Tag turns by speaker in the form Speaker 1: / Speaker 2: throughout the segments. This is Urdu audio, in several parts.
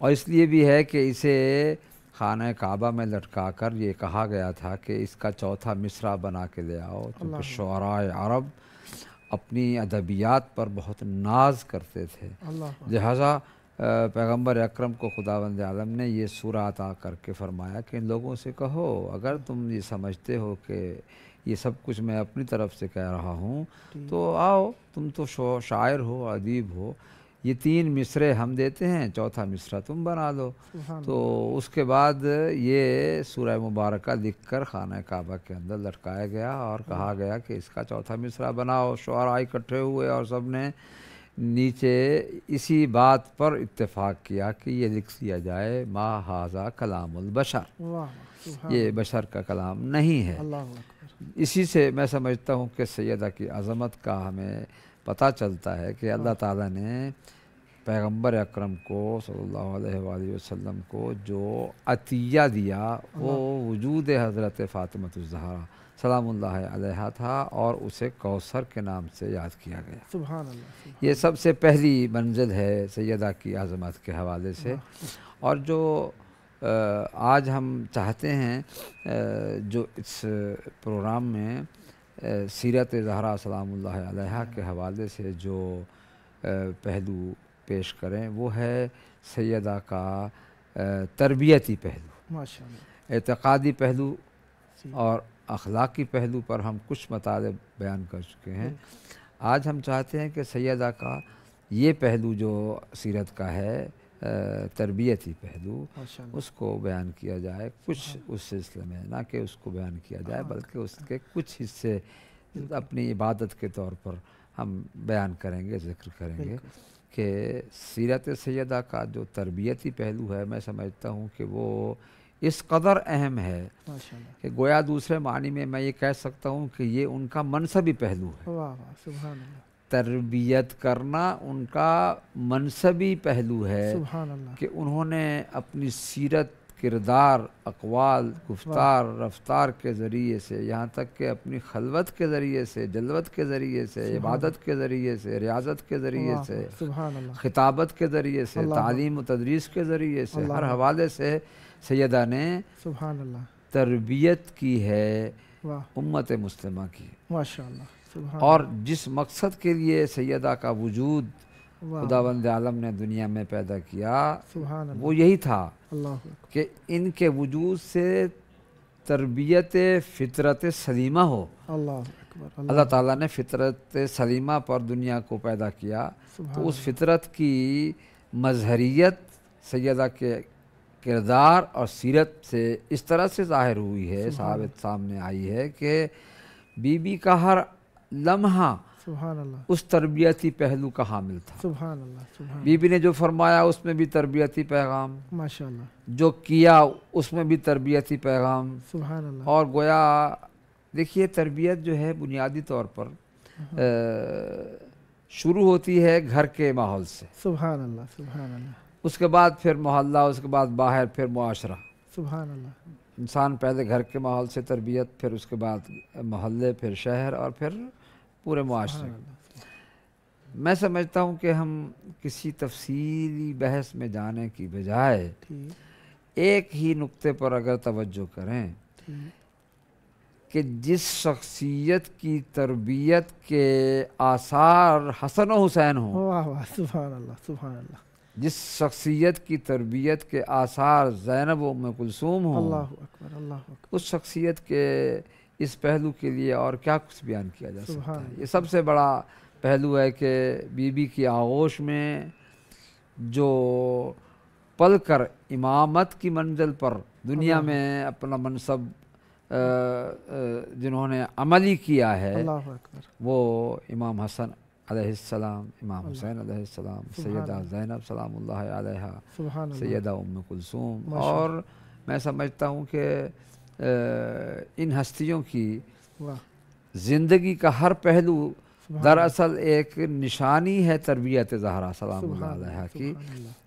Speaker 1: اور اس لیے بھی ہے کہ اسے خانہ کعبہ میں لٹکا کر یہ کہا گیا تھا کہ اس کا چوتھا مصرع بنا کے لے آؤ، کیونکہ شعراء عرب اپنی ادبیات پر بہت ناز کرتے تھے، لہٰذا پیغمبر اکرم کو خداوند عالم نے یہ سورہ عطا کر کے فرمایا کہ ان لوگوں سے کہو اگر تم یہ سمجھتے ہو کہ یہ سب کچھ میں اپنی طرف سے کہہ رہا ہوں تو آؤ، تم تو شاعر ہو، ادیب ہو، یہ 3 مصرے ہم دیتے ہیں، چوتھا مصرع تم بنا لو۔ تو اس کے بعد یہ سورہ مبارکہ لکھ کر خانہ کعبہ کے اندر لٹکایا گیا اور کہا گیا کہ اس کا چوتھا مصرع بناؤ۔ شعراء اکٹھے ہوئے اور سب نے نیچے اسی بات پر اتفاق کیا کہ یہ لکھ دیا جائے ما ھذا کلام البشر، یہ بشر کا کلام نہیں ہے۔ اسی سے میں سمجھتا ہوں کہ سیدہ کی عظمت کا ہمیں پتہ چلتا ہے کہ اللہ تعالیٰ نے پیغمبر اکرم کو صلی اللہ علیہ وآلہ وسلم کو جو عطیہ دیا وہ وجود حضرت فاطمۃ الزہرا سلام اللہ علیہا تھا، اور اسے کوثر کے نام سے یاد کیا گیا۔
Speaker 2: سبحان اللہ۔
Speaker 1: یہ سب سے پہلی منزل ہے سیدہ کی عظمت کے حوالے سے، اور جو آج ہم چاہتے ہیں جو اس پروگرام میں سیرت زہرا سلام اللہ علیہا کے حوالے سے جو پہلو پیش کریں وہ ہے سیدہ کا تربیتی پہلو،
Speaker 2: ماشاءاللہ،
Speaker 1: اعتقادی پہلو اور اخلاقی پہلو پر ہم کچھ مطالب بیان کر چکے ہیں۔ آج ہم چاہتے ہیں کہ سیدہ کا یہ پہلو جو سیرت کا ہے تربیتی پہلو، اس کو بیان کیا جائے کچھ اس سلسلے میں، نہ کہ اس کو بیان کیا جائے بلکہ اس کے کچھ حصے اپنی عبادت کے طور پر ہم بیان کریں گے، ذکر کریں گے کہ سیرت سیدہ کا جو تربیتی پہلو ہے میں سمجھتا ہوں کہ وہ اس قدر اہم ہے کہ گویا دوسرے معنی میں میں یہ کہہ سکتا ہوں کہ یہ ان کا منصبی پہلو ہے۔ تربیت کرنا ان کا منصبی پہلو ہے کہ انہوں نے اپنی سیرت، کردار، اقوال، گفتار، رفتار کے ذریعے سے، یہاں تک کہ اپنی خلوت کے ذریعے سے، جلوت کے ذریعے سے، عبادت کے ذریعے سے، ریاضت کے ذریعے سے، خطابت کے ذریعے سے، تعلیم و تدریس کے ذریعے سے، ہر حوالے سے سیدہ نے تربیت کی ہے امت مسلمہ کی، اور جس مقصد کے لیے سیدہ کا وجود خداوند عالم نے دنیا میں پیدا کیا وہ یہی تھا کہ ان کے وجود سے تربیت فطرت سلیمہ ہو۔ اللہ تعالیٰ نے فطرت سلیمہ پر دنیا کو پیدا کیا، تو اس فطرت کی مظہریت سیدہ کے کردار اور سیرت سے اس طرح سے ظاہر ہوئی ہے، ثابت سامنے آئی ہے کہ بی بی کا ہر لمحہ اس تربیتی پہلو کا حامل تھا۔ بی بی نے جو فرمایا اس میں بھی تربیتی پیغام، جو کیا اس میں بھی تربیتی پیغام، اور گویا دیکھیے تربیت جو ہے بنیادی طور پر شروع ہوتی ہے گھر کے ماحول سے،
Speaker 2: سبحان اللہ، سبحان اللہ،
Speaker 1: اس کے بعد پھر محلہ، اس کے بعد باہر، پھر معاشرہ۔
Speaker 2: سبحان اللہ۔
Speaker 1: انسان پہلے گھر کے ماحول سے تربیت، پھر اس کے بعد محلے، پھر شہر، اور پھر پورے معاشرے۔ میں سمجھتا ہوں کہ ہم کسی تفصیلی بحث میں جانے کی بجائے ایک ہی نقطے پر اگر توجہ کریں کہ جس شخصیت کی تربیت کے آثار حسن و حسین ہوں،
Speaker 2: سبحان اللہ، سبحان اللہ،
Speaker 1: جس شخصیت کی تربیت کے آثار زینب و ام کلثوم ہوں،
Speaker 2: اللہ اکبر، اللہ اکبر،
Speaker 1: اس شخصیت کے اس پہلو کے لیے اور کیا کچھ بیان کیا جا سکتا ہے۔ یہ سب سے بڑا پہلو ہے کہ بی بی کی آغوش میں جو پل کر امامت کی منزل پر دنیا میں اپنا منصب جنہوں نے عملی کیا ہے، وہ امام حسن علیہ السلام، امام حسین علیہ السلام، سیدہ زینب سلام اللہ علیہا، سیدہ ام کلثوم، اور میں سمجھتا ہوں کہ ان ہستیوں کی زندگی کا ہر پہلو دراصل ایک نشانی ہے تربیت زہرا سلام اللہ علیہا کی،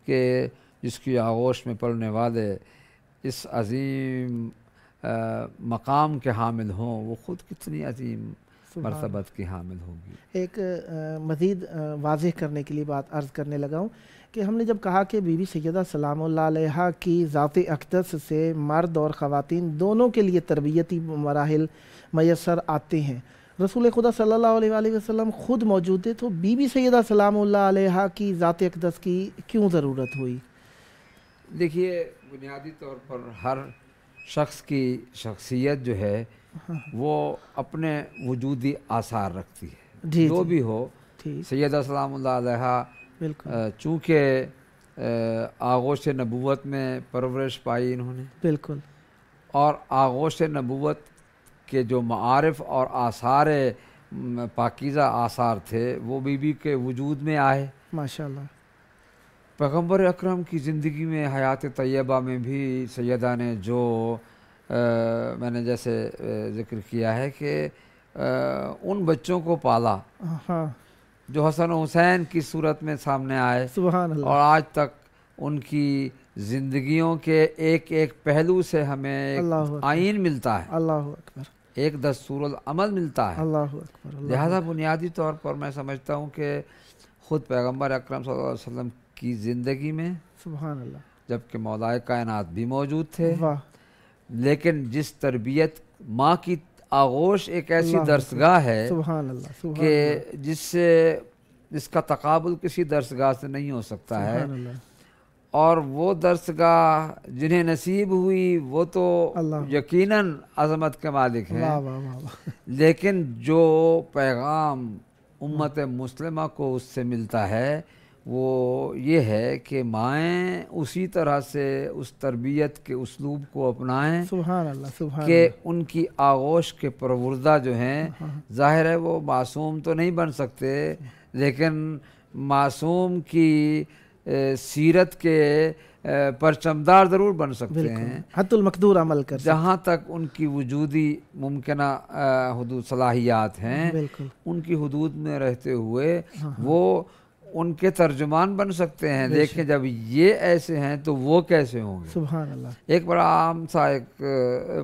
Speaker 1: کہ جس کی آغوش میں پلنے والے اس عظیم مقام کے حامل ہوں، وہ خود کتنی عظیم مرتبت کی حامل ہوگی۔
Speaker 2: ایک مزید واضح کرنے کے لیے بات عرض کرنے لگا ہوں کہ ہم نے جب کہا کہ بی بی سیدہ سلام اللہ علیہا کی ذات اقدس سے مرد اور خواتین دونوں کے لیے تربیتی مراحل میسر آتے ہیں، رسول خدا صلی اللہ علیہ وآلہ وسلم خود موجود تھے، تو بی بی سیدہ سلام اللہ علیہا کی ذات اقدس کی کیوں ضرورت ہوئی؟
Speaker 1: دیکھیے، بنیادی طور پر ہر شخص کی شخصیت جو ہے وہ اپنے وجودی آثار رکھتی ہے، جو بھی ہو۔ سیدہ سلام اللہ علیہا چونکہ آغوش نبوت میں پرورش پائی انہوں نے،
Speaker 2: بالکل،
Speaker 1: اور آغوش نبوت کے جو معارف اور آثار پاکیزہ آثار تھے وہ بی بی کے وجود میں آئے،
Speaker 2: ماشاءاللہ۔
Speaker 1: پیغمبر اکرم کی زندگی میں حیات طیبہ میں بھی سیدہ نے جو میں نے جیسے ذکر کیا ہے کہ ان بچوں کو پالا جو حسن و حسین کی صورت میں سامنے آئے،
Speaker 2: سبحان اللہ،
Speaker 1: اور آج تک ان کی زندگیوں کے ایک ایک پہلو سے ہمیں ایک آئین ملتا ہے،
Speaker 2: اللہ اکبر،
Speaker 1: ایک دستور العمل ملتا ہے۔
Speaker 2: اللہ اکبر۔
Speaker 1: لہذا بنیادی طور پر میں سمجھتا ہوں کہ خود پیغمبر اکرم صلی اللہ علیہ وسلم کی زندگی میں،
Speaker 2: سبحان اللہ،
Speaker 1: جبکہ مولا کائنات بھی موجود تھے،
Speaker 2: واہ،
Speaker 1: لیکن جس تربیت ماں کی آغوش ایک ایسی درسگاہ ہے
Speaker 2: سبحان اللہ، سبحان
Speaker 1: کہ جس کا تقابل کسی درسگاہ سے نہیں ہو سکتا ہے،
Speaker 2: اللہ،
Speaker 1: اور وہ درسگاہ جنہیں نصیب ہوئی وہ تو یقیناً عظمت کے مالک ہیں،
Speaker 2: واہ واہ واہ،
Speaker 1: لیکن جو پیغام امت مسلمہ کو اس سے ملتا ہے وہ یہ ہے کہ مائیں اسی طرح سے اس تربیت کے اسلوب کو اپنائیں،
Speaker 2: سبحان اللہ، سبحان
Speaker 1: کہ ان کی آغوش کے پروردہ جو ہیں، ظاہر ہے وہ معصوم تو نہیں بن سکتے، لیکن معصوم کی سیرت کے پرچمدار ضرور بن سکتے ہیں،
Speaker 2: حد المقدور عمل کر
Speaker 1: جہاں تک ان کی وجودی ممکنہ حدود صلاحیات ہیں، ان کی حدود میں رہتے ہوئے وہ ان کے ترجمان بن سکتے ہیں، لیکن جب یہ ایسے ہیں تو وہ کیسے ہوں گے؟
Speaker 2: سبحان اللہ۔
Speaker 1: ایک بڑا عام سا ایک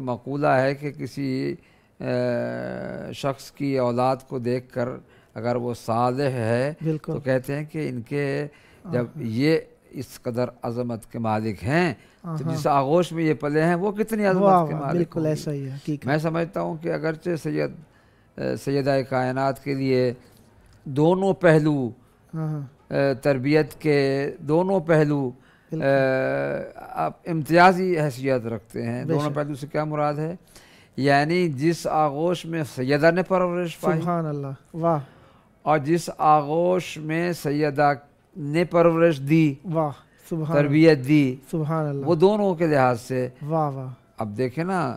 Speaker 1: مقولہ ہے کہ کسی شخص کی اولاد کو دیکھ کر اگر وہ صالح ہے تو کہتے ہیں کہ ان کے جب یہ اس قدر عظمت کے مالک ہیں تو جس آغوش میں یہ پلے ہیں وہ کتنی عظمت کے مالک
Speaker 2: بالکل ایسا ہی ہے۔
Speaker 1: میں سمجھتا ہوں کہ اگرچہ سیدہ کائنات کے لیے دونوں پہلو، تربیت کے دونوں پہلو امتیازی حیثیت رکھتے ہیں، دونوں پہلو سے کیا مراد ہے؟ یعنی جس آغوش میں سیدہ نے پرورش پائی،
Speaker 2: سبحان اللہ، واہ،
Speaker 1: اور جس آغوش میں سیدہ نے پرورش دی،
Speaker 2: واہ، سبحان،
Speaker 1: تربیت دی،
Speaker 2: سبحان اللہ،
Speaker 1: وہ دونوں کے لحاظ سے،
Speaker 2: واہ واہ۔
Speaker 1: اب دیکھیں نا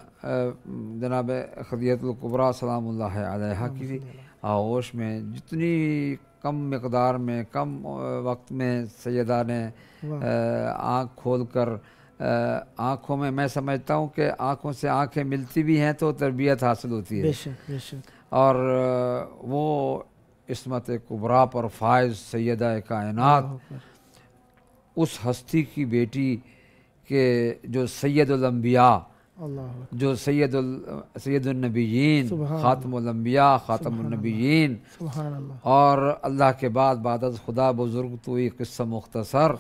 Speaker 1: جناب خدیجہ الکبریٰ سلام اللہ علیہا کی آغوش میں جتنی کم مقدار میں، کم وقت میں سیدہ نے آنکھ کھول کر آنکھوں میں سمجھتا ہوں کہ آنکھوں سے آنکھیں ملتی بھی ہیں تو تربیت حاصل ہوتی ہے،
Speaker 2: بے شک، بے شک،
Speaker 1: اور وہ عصمت کبریٰ پر فائز سیدہ کائنات، اس ہستی کی بیٹی کہ جو سید الانبیاء، جو سید النبیین، خاتم الانبیاء، خاتم النبیین، اور اللہ کے بعد از خدا بزرگ تو یہ قصہ مختصر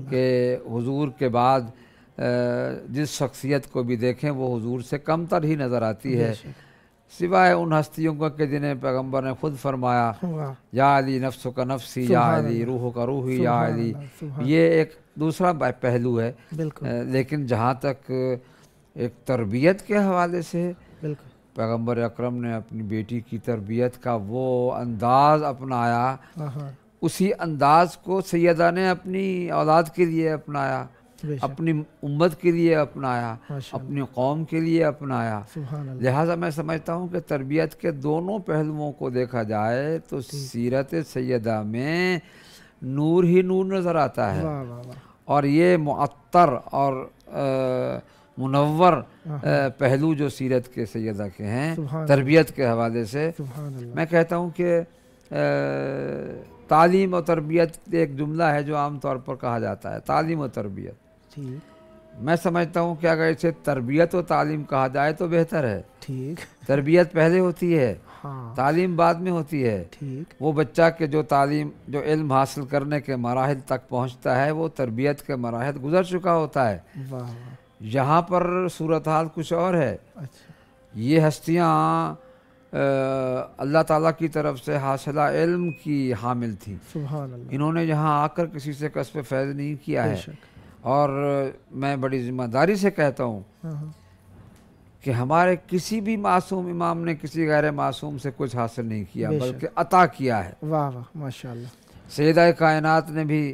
Speaker 1: کہ حضور کے بعد جس شخصیت کو بھی دیکھیں وہ حضور سے کم تر ہی نظر آتی ہے، سوائے ان ہستیوں کا کہ جنہیں پیغمبر نے خود فرمایا یا علی نفس کا نفسی، یا علی روح کا روحی، یا علی، یہ ایک دوسرا پہلو ہے، لیکن جہاں تک ایک تربیت کے حوالے سے پیغمبر اکرم نے اپنی بیٹی کی تربیت کا وہ انداز اپنایا، اسی انداز کو سیدہ نے اپنی اولاد کے لیے اپنایا، اپنی امت کے لیے اپنایا، اپنی قوم کے لیے اپنایا۔ لہٰذا میں سمجھتا ہوں کہ تربیت کے دونوں پہلوؤں کو دیکھا جائے تو سیرت سیدہ میں نور ہی نور نظر آتا ہے، اور یہ معطر اور منور پہلو جو سیرت کے سیدہ کے ہیں تربیت کے حوالے سے، میں کہتا ہوں کہ تعلیم و تربیت ایک جملہ ہے جو عام طور پر کہا جاتا ہے، تعلیم و تربیت، میں سمجھتا ہوں کہ اگر اسے تربیت و تعلیم کہا جائے تو بہتر ہے، تربیت پہلے ہوتی ہے،
Speaker 2: ہاں
Speaker 1: تعلیم بعد میں ہوتی ہے.
Speaker 2: ٹھیک.
Speaker 1: وہ بچہ کہ جو علم حاصل کرنے کے مراحل تک پہنچتا ہے وہ تربیت کے مراحل گزر چکا ہوتا ہے.
Speaker 2: واہ واہ.
Speaker 1: یہاں پر صورتحال کچھ اور ہے.
Speaker 2: اچھا.
Speaker 1: یہ ہستیاں اللہ تعالیٰ کی طرف سے حاصلہ علم کی حامل تھیں.
Speaker 2: سبحان اللہ.
Speaker 1: انہوں نے یہاں آ کر کسی سے کسب فیض نہیں کیا
Speaker 2: بے
Speaker 1: ہے.
Speaker 2: شک.
Speaker 1: اور میں بڑی ذمہ داری سے کہتا ہوں
Speaker 2: ہاں ہاں.
Speaker 1: کہ ہمارے کسی بھی معصوم امام نے کسی غیر معصوم سے کچھ حاصل نہیں کیا
Speaker 2: بے شک.
Speaker 1: بلکہ عطا کیا ہے.
Speaker 2: واہ واہ ماشاء اللہ.
Speaker 1: سیدہ کائنات نے بھی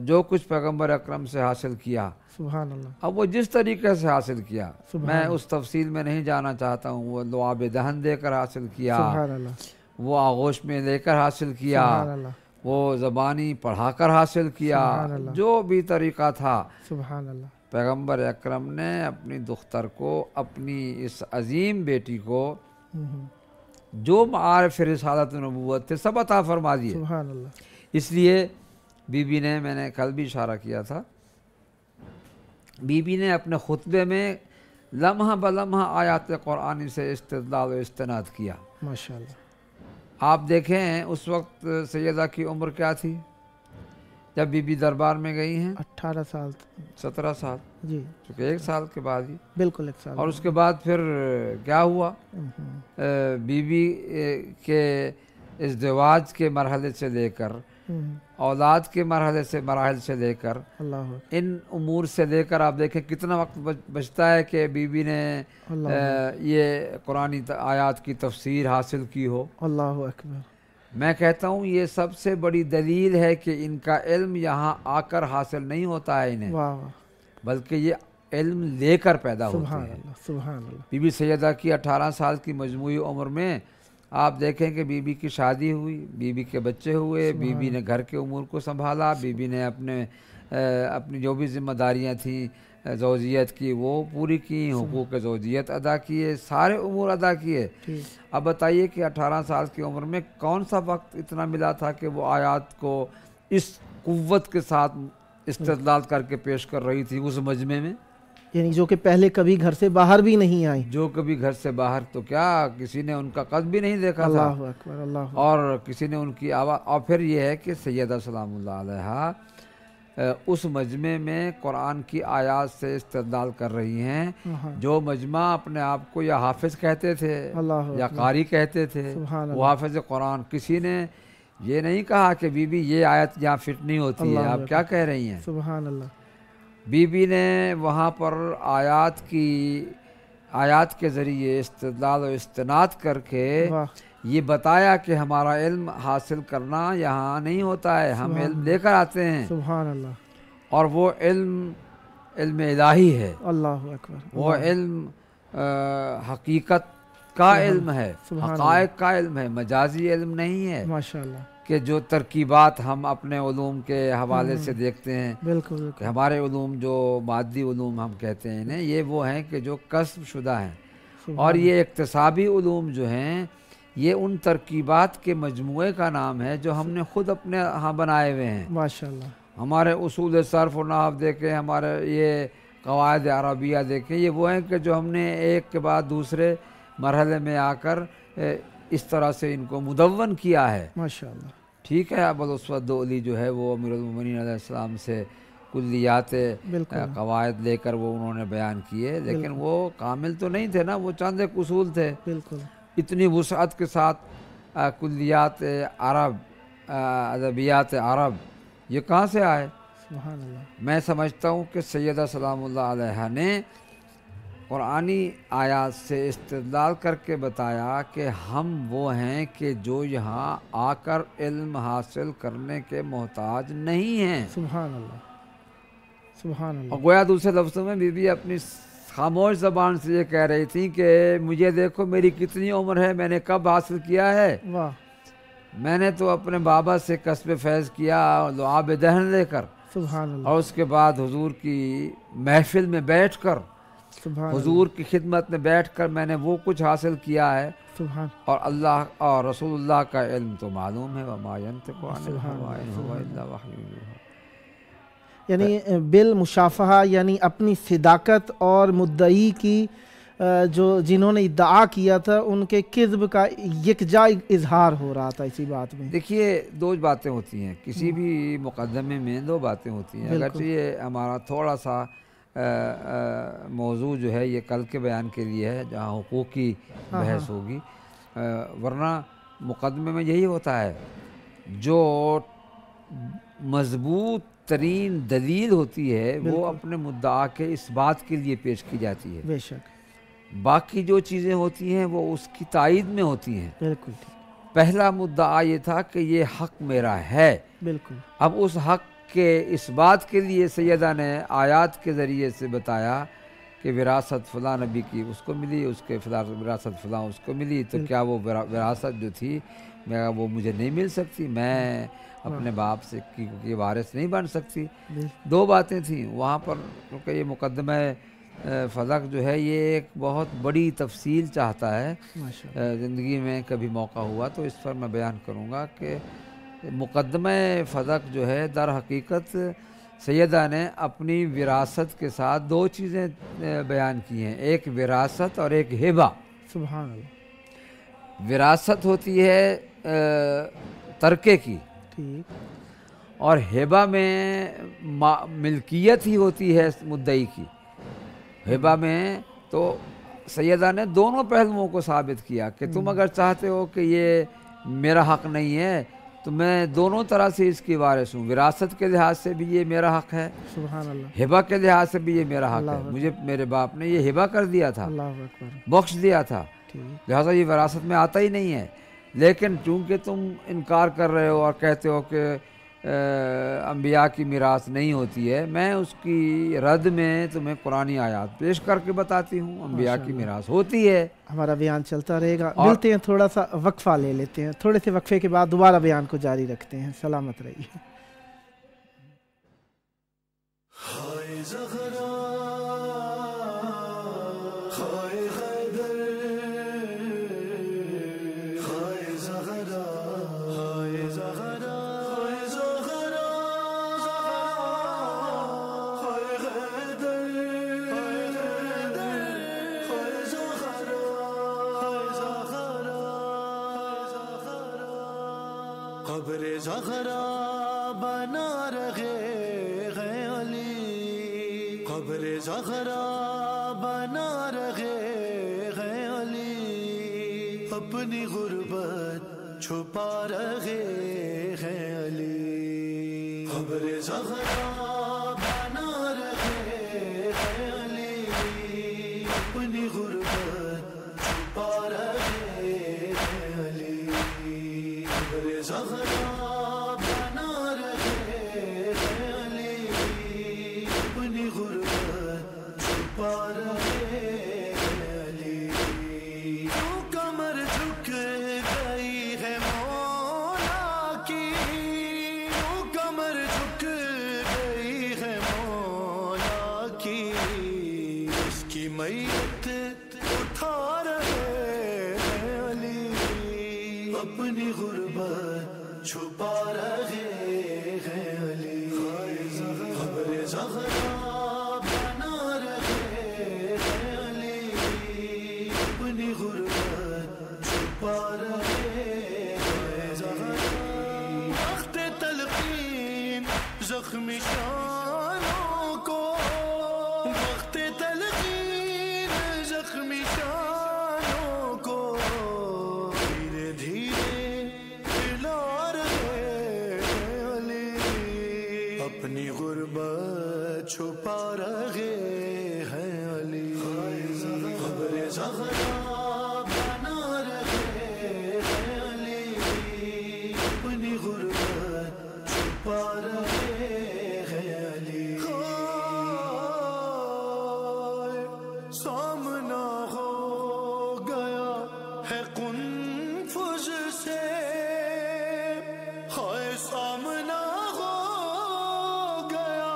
Speaker 1: جو کچھ پیغمبر اکرم سے حاصل کیا
Speaker 2: سبحان اللہ.
Speaker 1: اب وہ جس طریقے سے حاصل کیا
Speaker 2: سبحان
Speaker 1: میں
Speaker 2: اللہ.
Speaker 1: اس تفصیل میں نہیں جانا چاہتا ہوں. وہ لعاب دہن دے کر حاصل کیا,
Speaker 2: سبحان اللہ.
Speaker 1: وہ آغوش میں لے کر حاصل کیا,
Speaker 2: سبحان اللہ.
Speaker 1: وہ زبانی پڑھا کر حاصل کیا,
Speaker 2: سبحان اللہ.
Speaker 1: جو بھی طریقہ تھا
Speaker 2: سبحان اللہ.
Speaker 1: پیغمبر اکرم نے اپنی دختر کو, اپنی اس عظیم بیٹی کو جو معارف رسالت و نبوت تھے سب عطا فرما دیے.
Speaker 2: سبحان اللہ.
Speaker 1: اس لیے بی بی نے, میں نے کل بھی اشارہ کیا تھا, بی بی نے اپنے خطبے میں لمحہ بلمحہ آیات قرآنی سے استدلال و استناد کیا.
Speaker 2: ماشاء اللہ.
Speaker 1: آپ دیکھیں اس وقت سیدہ کی عمر کیا تھی جب بی بی دربار میں گئی ہیں؟
Speaker 2: 18 سال.
Speaker 1: 17 سال.
Speaker 2: جی
Speaker 1: چونکہ 1 سال کے بعد ہی.
Speaker 2: بالکل 1 سال.
Speaker 1: اور اس کے بعد پھر کیا ہوا؟ بی بی کے ازدواج کے مرحلے سے لے کر اولاد کے مراحل سے لے کر
Speaker 2: اللہ
Speaker 1: ان امور سے لے کر آپ دیکھیں کتنا وقت بچتا ہے کہ بی بی نے یہ قرآنی آیات کی تفسیر حاصل کی ہو.
Speaker 2: اللہ اکبر.
Speaker 1: میں کہتا ہوں یہ سب سے بڑی دلیل ہے کہ ان کا علم یہاں آ کر حاصل نہیں ہوتا ہے انہیں,
Speaker 2: واہ واہ.
Speaker 1: بلکہ یہ علم لے کر پیدا ہوتے
Speaker 2: سبحان
Speaker 1: ہیں.
Speaker 2: اللہ. سبحان اللہ.
Speaker 1: بی بی سیدہ کی 18 سال کی مجموعی عمر میں آپ دیکھیں کہ بی بی کی شادی ہوئی, بی بی کے بچے ہوئے, بی بی نے گھر کے امور کو سنبھالا, بی بی نے اپنی جو بھی ذمہ داریاں تھیں زوجیت کی وہ پوری کی, حقوق زوجیت ادا کیے, سارے امور ادا کیے. اب بتائیے کہ 18 سال کی عمر میں کون سا وقت اتنا ملا تھا کہ وہ آیات کو اس قوت کے ساتھ استدلال کر کے پیش کر رہی تھی اس مجمع میں,
Speaker 2: یعنی جو کہ پہلے کبھی گھر سے باہر بھی نہیں آئی,
Speaker 1: جو کبھی گھر سے باہر تو کیا کسی نے ان کا قد بھی نہیں دیکھا تھا.
Speaker 2: اللہ اکبر. اللہ.
Speaker 1: اور کسی نے ان کی آواز. اور پھر یہ ہے کہ سیدہ سلام اللہ علیہا اس مجمع میں قرآن کی آیات سے استدلال کر رہی ہیں جو مجمع اپنے آپ کو یا حافظ کہتے تھے یا قاری کہتے تھے, وہ حافظ قرآن. کسی نے یہ نہیں کہا کہ بی بی یہ آیت یہاں فٹ نہیں ہوتی ہے, آپ کیا کہہ رہی ہیں.
Speaker 2: سبحان اللہ.
Speaker 1: بی بی نے وہاں پر آیات کے ذریعے استدلال و استناد کر کے یہ بتایا کہ ہمارا علم حاصل کرنا یہاں نہیں ہوتا ہے, ہم علم لے کر آتے ہیں.
Speaker 2: سبحان اللہ.
Speaker 1: اور وہ علم الہی ہے.
Speaker 2: اللہ اکبر.
Speaker 1: وہ علم حقیقت کا علم ہے, حقائق کا علم ہے, مجازی علم نہیں ہے.
Speaker 2: ماشاء اللہ.
Speaker 1: کہ جو ترکیبات ہم اپنے علوم کے حوالے سے دیکھتے ہیں,
Speaker 2: بالکل
Speaker 1: کہ ہمارے علوم جو مادی علوم ہم کہتے ہیں انہیں, یہ وہ ہیں کہ جو کسب شدہ ہیں. اور یہ اکتسابی علوم جو ہیں یہ ان ترکیبات کے مجموعے کا نام ہے جو ہم نے خود اپنے ہاں بنائے ہوئے ہیں.
Speaker 2: ماشاء اللہ.
Speaker 1: ہمارے اصول صرف و نحو دیکھیں, ہمارے یہ قواعد عربیہ دیکھیں, یہ وہ ہیں کہ جو ہم نے ایک کے بعد دوسرے مرحلے میں آ کر اس طرح سے ان کو مدون کیا ہے.
Speaker 2: ماشاءاللہ.
Speaker 1: ٹھیک ہے. ابوالاسود دؤلی جو ہے وہ امیر المومنین علیہ السلام سے کلیات قواعد لے کر وہ انہوں نے بیان کیے, لیکن وہ کامل تو نہیں تھے نا, وہ چند ایک اصول تھے.
Speaker 2: بالکل.
Speaker 1: اتنی وسعت کے ساتھ کلیات عرب, ادبیات عرب, یہ کہاں سے آئے؟
Speaker 2: سبحان اللہ.
Speaker 1: میں سمجھتا ہوں کہ سیدہ سلام اللہ علیہ نے قرآنی آیات سے استدلال کر کے بتایا کہ ہم وہ ہیں کہ جو یہاں آ کر علم حاصل کرنے کے محتاج نہیں ہیں.
Speaker 2: سبحان اللہ. سبحان اللہ.
Speaker 1: اور گویا دوسرے لفظوں میں بی بی اپنی خاموش زبان سے یہ کہہ رہی تھی کہ مجھے دیکھو میری کتنی عمر ہے, میں نے کب حاصل کیا ہے.
Speaker 2: واہ.
Speaker 1: میں نے تو اپنے بابا سے کسب فیض کیا لعاب دہن لے کر,
Speaker 2: سبحان اللہ.
Speaker 1: اور اس کے بعد حضور کی محفل میں بیٹھ کر, حضور کی خدمت میں بیٹھ کر میں نے وہ کچھ حاصل کیا ہے.
Speaker 2: سبحان.
Speaker 1: اور اللہ اور رسول اللہ کا علم تو معلوم ہے, وما ينطق عن الهوى ان هو الا وحی یوحی.
Speaker 2: یعنی بالمشافہہ, یعنی اپنی صداقت اور مدعی کی جو جنہوں نے ادعا کیا تھا ان کے کذب کا یکجا اظہار ہو رہا تھا اسی بات میں.
Speaker 1: دیکھیے دو باتیں ہوتی ہیں کسی بھی مقدمے میں، دو باتیں ہوتی ہیں. اگرچہ یہ ہمارا تھوڑا سا موضوع جو ہے یہ کل کے بیان کے لیے ہے جہاں حقوق کی بحث ہوگی، ورنہ مقدمے میں یہی ہوتا ہے جو مضبوط ترین دلیل ہوتی ہے وہ اپنے مدعا کے اس بات کے لیے پیش کی جاتی ہے.
Speaker 2: بے شک.
Speaker 1: باقی جو چیزیں ہوتی ہیں وہ اس کی تائید میں ہوتی ہیں.
Speaker 2: بالکل.
Speaker 1: پہلا مدعا یہ تھا کہ یہ حق میرا ہے.
Speaker 2: بالکل.
Speaker 1: اب اس حق کے اس بات کے لیے سیدہ نے آیات کے ذریعے سے بتایا کہ وراثت فلاں نبی کی اس کو ملی، اس کے وراثت فلاں اس کو ملی، تو کیا وہ وراثت جو تھی وہ مجھے نہیں مل سکتی؟ میں اپنے باپ سے کی وارث نہیں بن سکتی. دو باتیں تھیں وہاں پر. کیونکہ یہ مقدمہ فلک جو ہے یہ ایک بہت بڑی تفصیل چاہتا ہے. زندگی میں کبھی موقع ہوا تو اس پر میں بیان کروں گا کہ مقدمہ فلک جو ہے در حقیقت سیدہ نے اپنی وراثت کے ساتھ دو چیزیں بیان کی ہیں، ایک وراثت اور ایک ہبہ.
Speaker 2: سبحان اللہ.
Speaker 1: وراثت ہوتی ہے ترکے کی، اور ہبہ میں ملکیت ہی ہوتی ہے مدعی کی. ہبہ میں تو سیدہ نے دونوں پہلوؤں کو ثابت کیا کہ تم اگر چاہتے ہو کہ یہ میرا حق نہیں ہے تو میں دونوں طرح سے اس کی وارث ہوں. وراثت کے لحاظ سے بھی یہ میرا حق ہے،
Speaker 2: سبحان اللہ.
Speaker 1: ہبہ کے لحاظ سے بھی یہ میرا حق ہے. مجھے میرے باپ نے یہ ہبہ کر دیا تھا، بخش دیا تھا، لہٰذا یہ وراثت میں آتا ہی نہیں ہے. لیکن چونکہ تم انکار کر رہے ہو اور کہتے ہو کہ انبیاء کی میراث نہیں ہوتی ہے، میں اس کی رد میں تمہیں قرآنی آیات پیش کر کے بتاتی ہوں انبیاء کی میراث ہوتی ہے.
Speaker 2: ہمارا بیان چلتا رہے گا. ملتے ہیں، تھوڑا سا وقفہ لے لیتے ہیں، تھوڑے سے وقفے کے بعد دوبارہ بیان کو جاری رکھتے ہیں. سلامت رہیے.
Speaker 3: قبر زہرا بنا رہے ہیں علی، قبر زہرا بنا رہے ہیں علی، اپنی غربت چھپا رہے ہیں علی. قبر زہرا بنا رہے ہیں علی، اپنی غربت چھپا رہے ہیں علی. قبر زہرا بنا رہے ہیں علی، اپنی غربت چھپا رہے ہیں علی. کیوں کمر جھک گئی ہے مولا کی، کیوں کمر جھک گئی ہے مولا کی، اس کی میت اٹھا رہے ہیں علی، اپنی غربت چھپا رہے ہیں علی. قبر زہرا بنا رہے ہیں علی، اپنی غربت چھپا رہے ہیں زہرا. وقت تلقین زخمی شانوں کو، وقت تلقین زخمی شانوں کو دھیرے دھیرے پلا رہے ہیں علی، اپنی غربت چھپا رہے ہیں علی. قبر زہرا بنا رہے ہیں علی، اپنی غربت چھپا رہے ہیں علی. سامنا ہو گیا ہے قنفذ سے، ہائے سامنا ہو گیا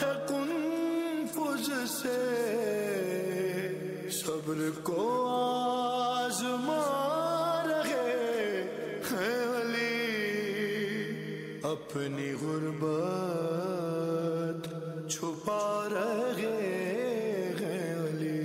Speaker 3: ہے قنفذ سے، صبر کو آزما رہے ہیں علی، اپنی غربت چھپا رہے ہیں علی.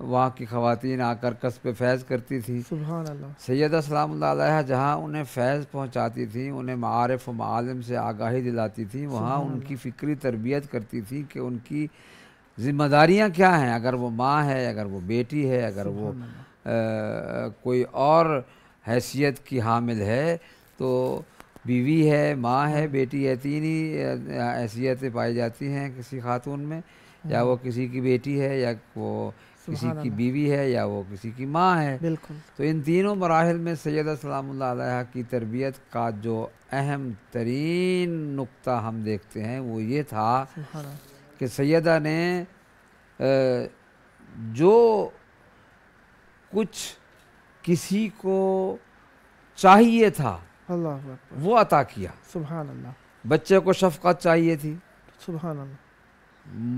Speaker 1: وہاں کی خواتین آ کر کسب فیض کرتی تھی.
Speaker 2: سبحان اللہ.
Speaker 1: سیدہ سلام اللہ علیہ جہاں انہیں فیض پہنچاتی تھیں، انہیں معارف و معالم سے آگاہی دلاتی تھیں، وہاں ان کی فکری تربیت کرتی تھیں کہ ان کی ذمہ داریاں کیا ہیں. اگر وہ ماں ہے، اگر وہ بیٹی ہے، اگر وہ کوئی اور حیثیت کی حامل ہے تو بیوی ہے، ماں ہے، بیٹی ہے، تین ہی حیثیتیں پائی جاتی ہیں کسی خاتون میں. یا وہ کسی کی بیٹی ہے، یا وہ کسی کی بیوی ہے، یا وہ کسی کی ماں ہے.
Speaker 2: بالکل.
Speaker 1: تو ان تینوں مراحل میں سیدہ سلام اللہ علیہ کی تربیت کا جو اہم ترین نقطہ ہم دیکھتے ہیں وہ یہ تھا کہ سیدہ نے جو کچھ کسی کو چاہیے تھا
Speaker 2: اللہ اکبر،
Speaker 1: وہ عطا کیا.
Speaker 2: سبحان اللہ.
Speaker 1: بچے کو شفقت چاہیے تھی،
Speaker 2: سبحان اللہ.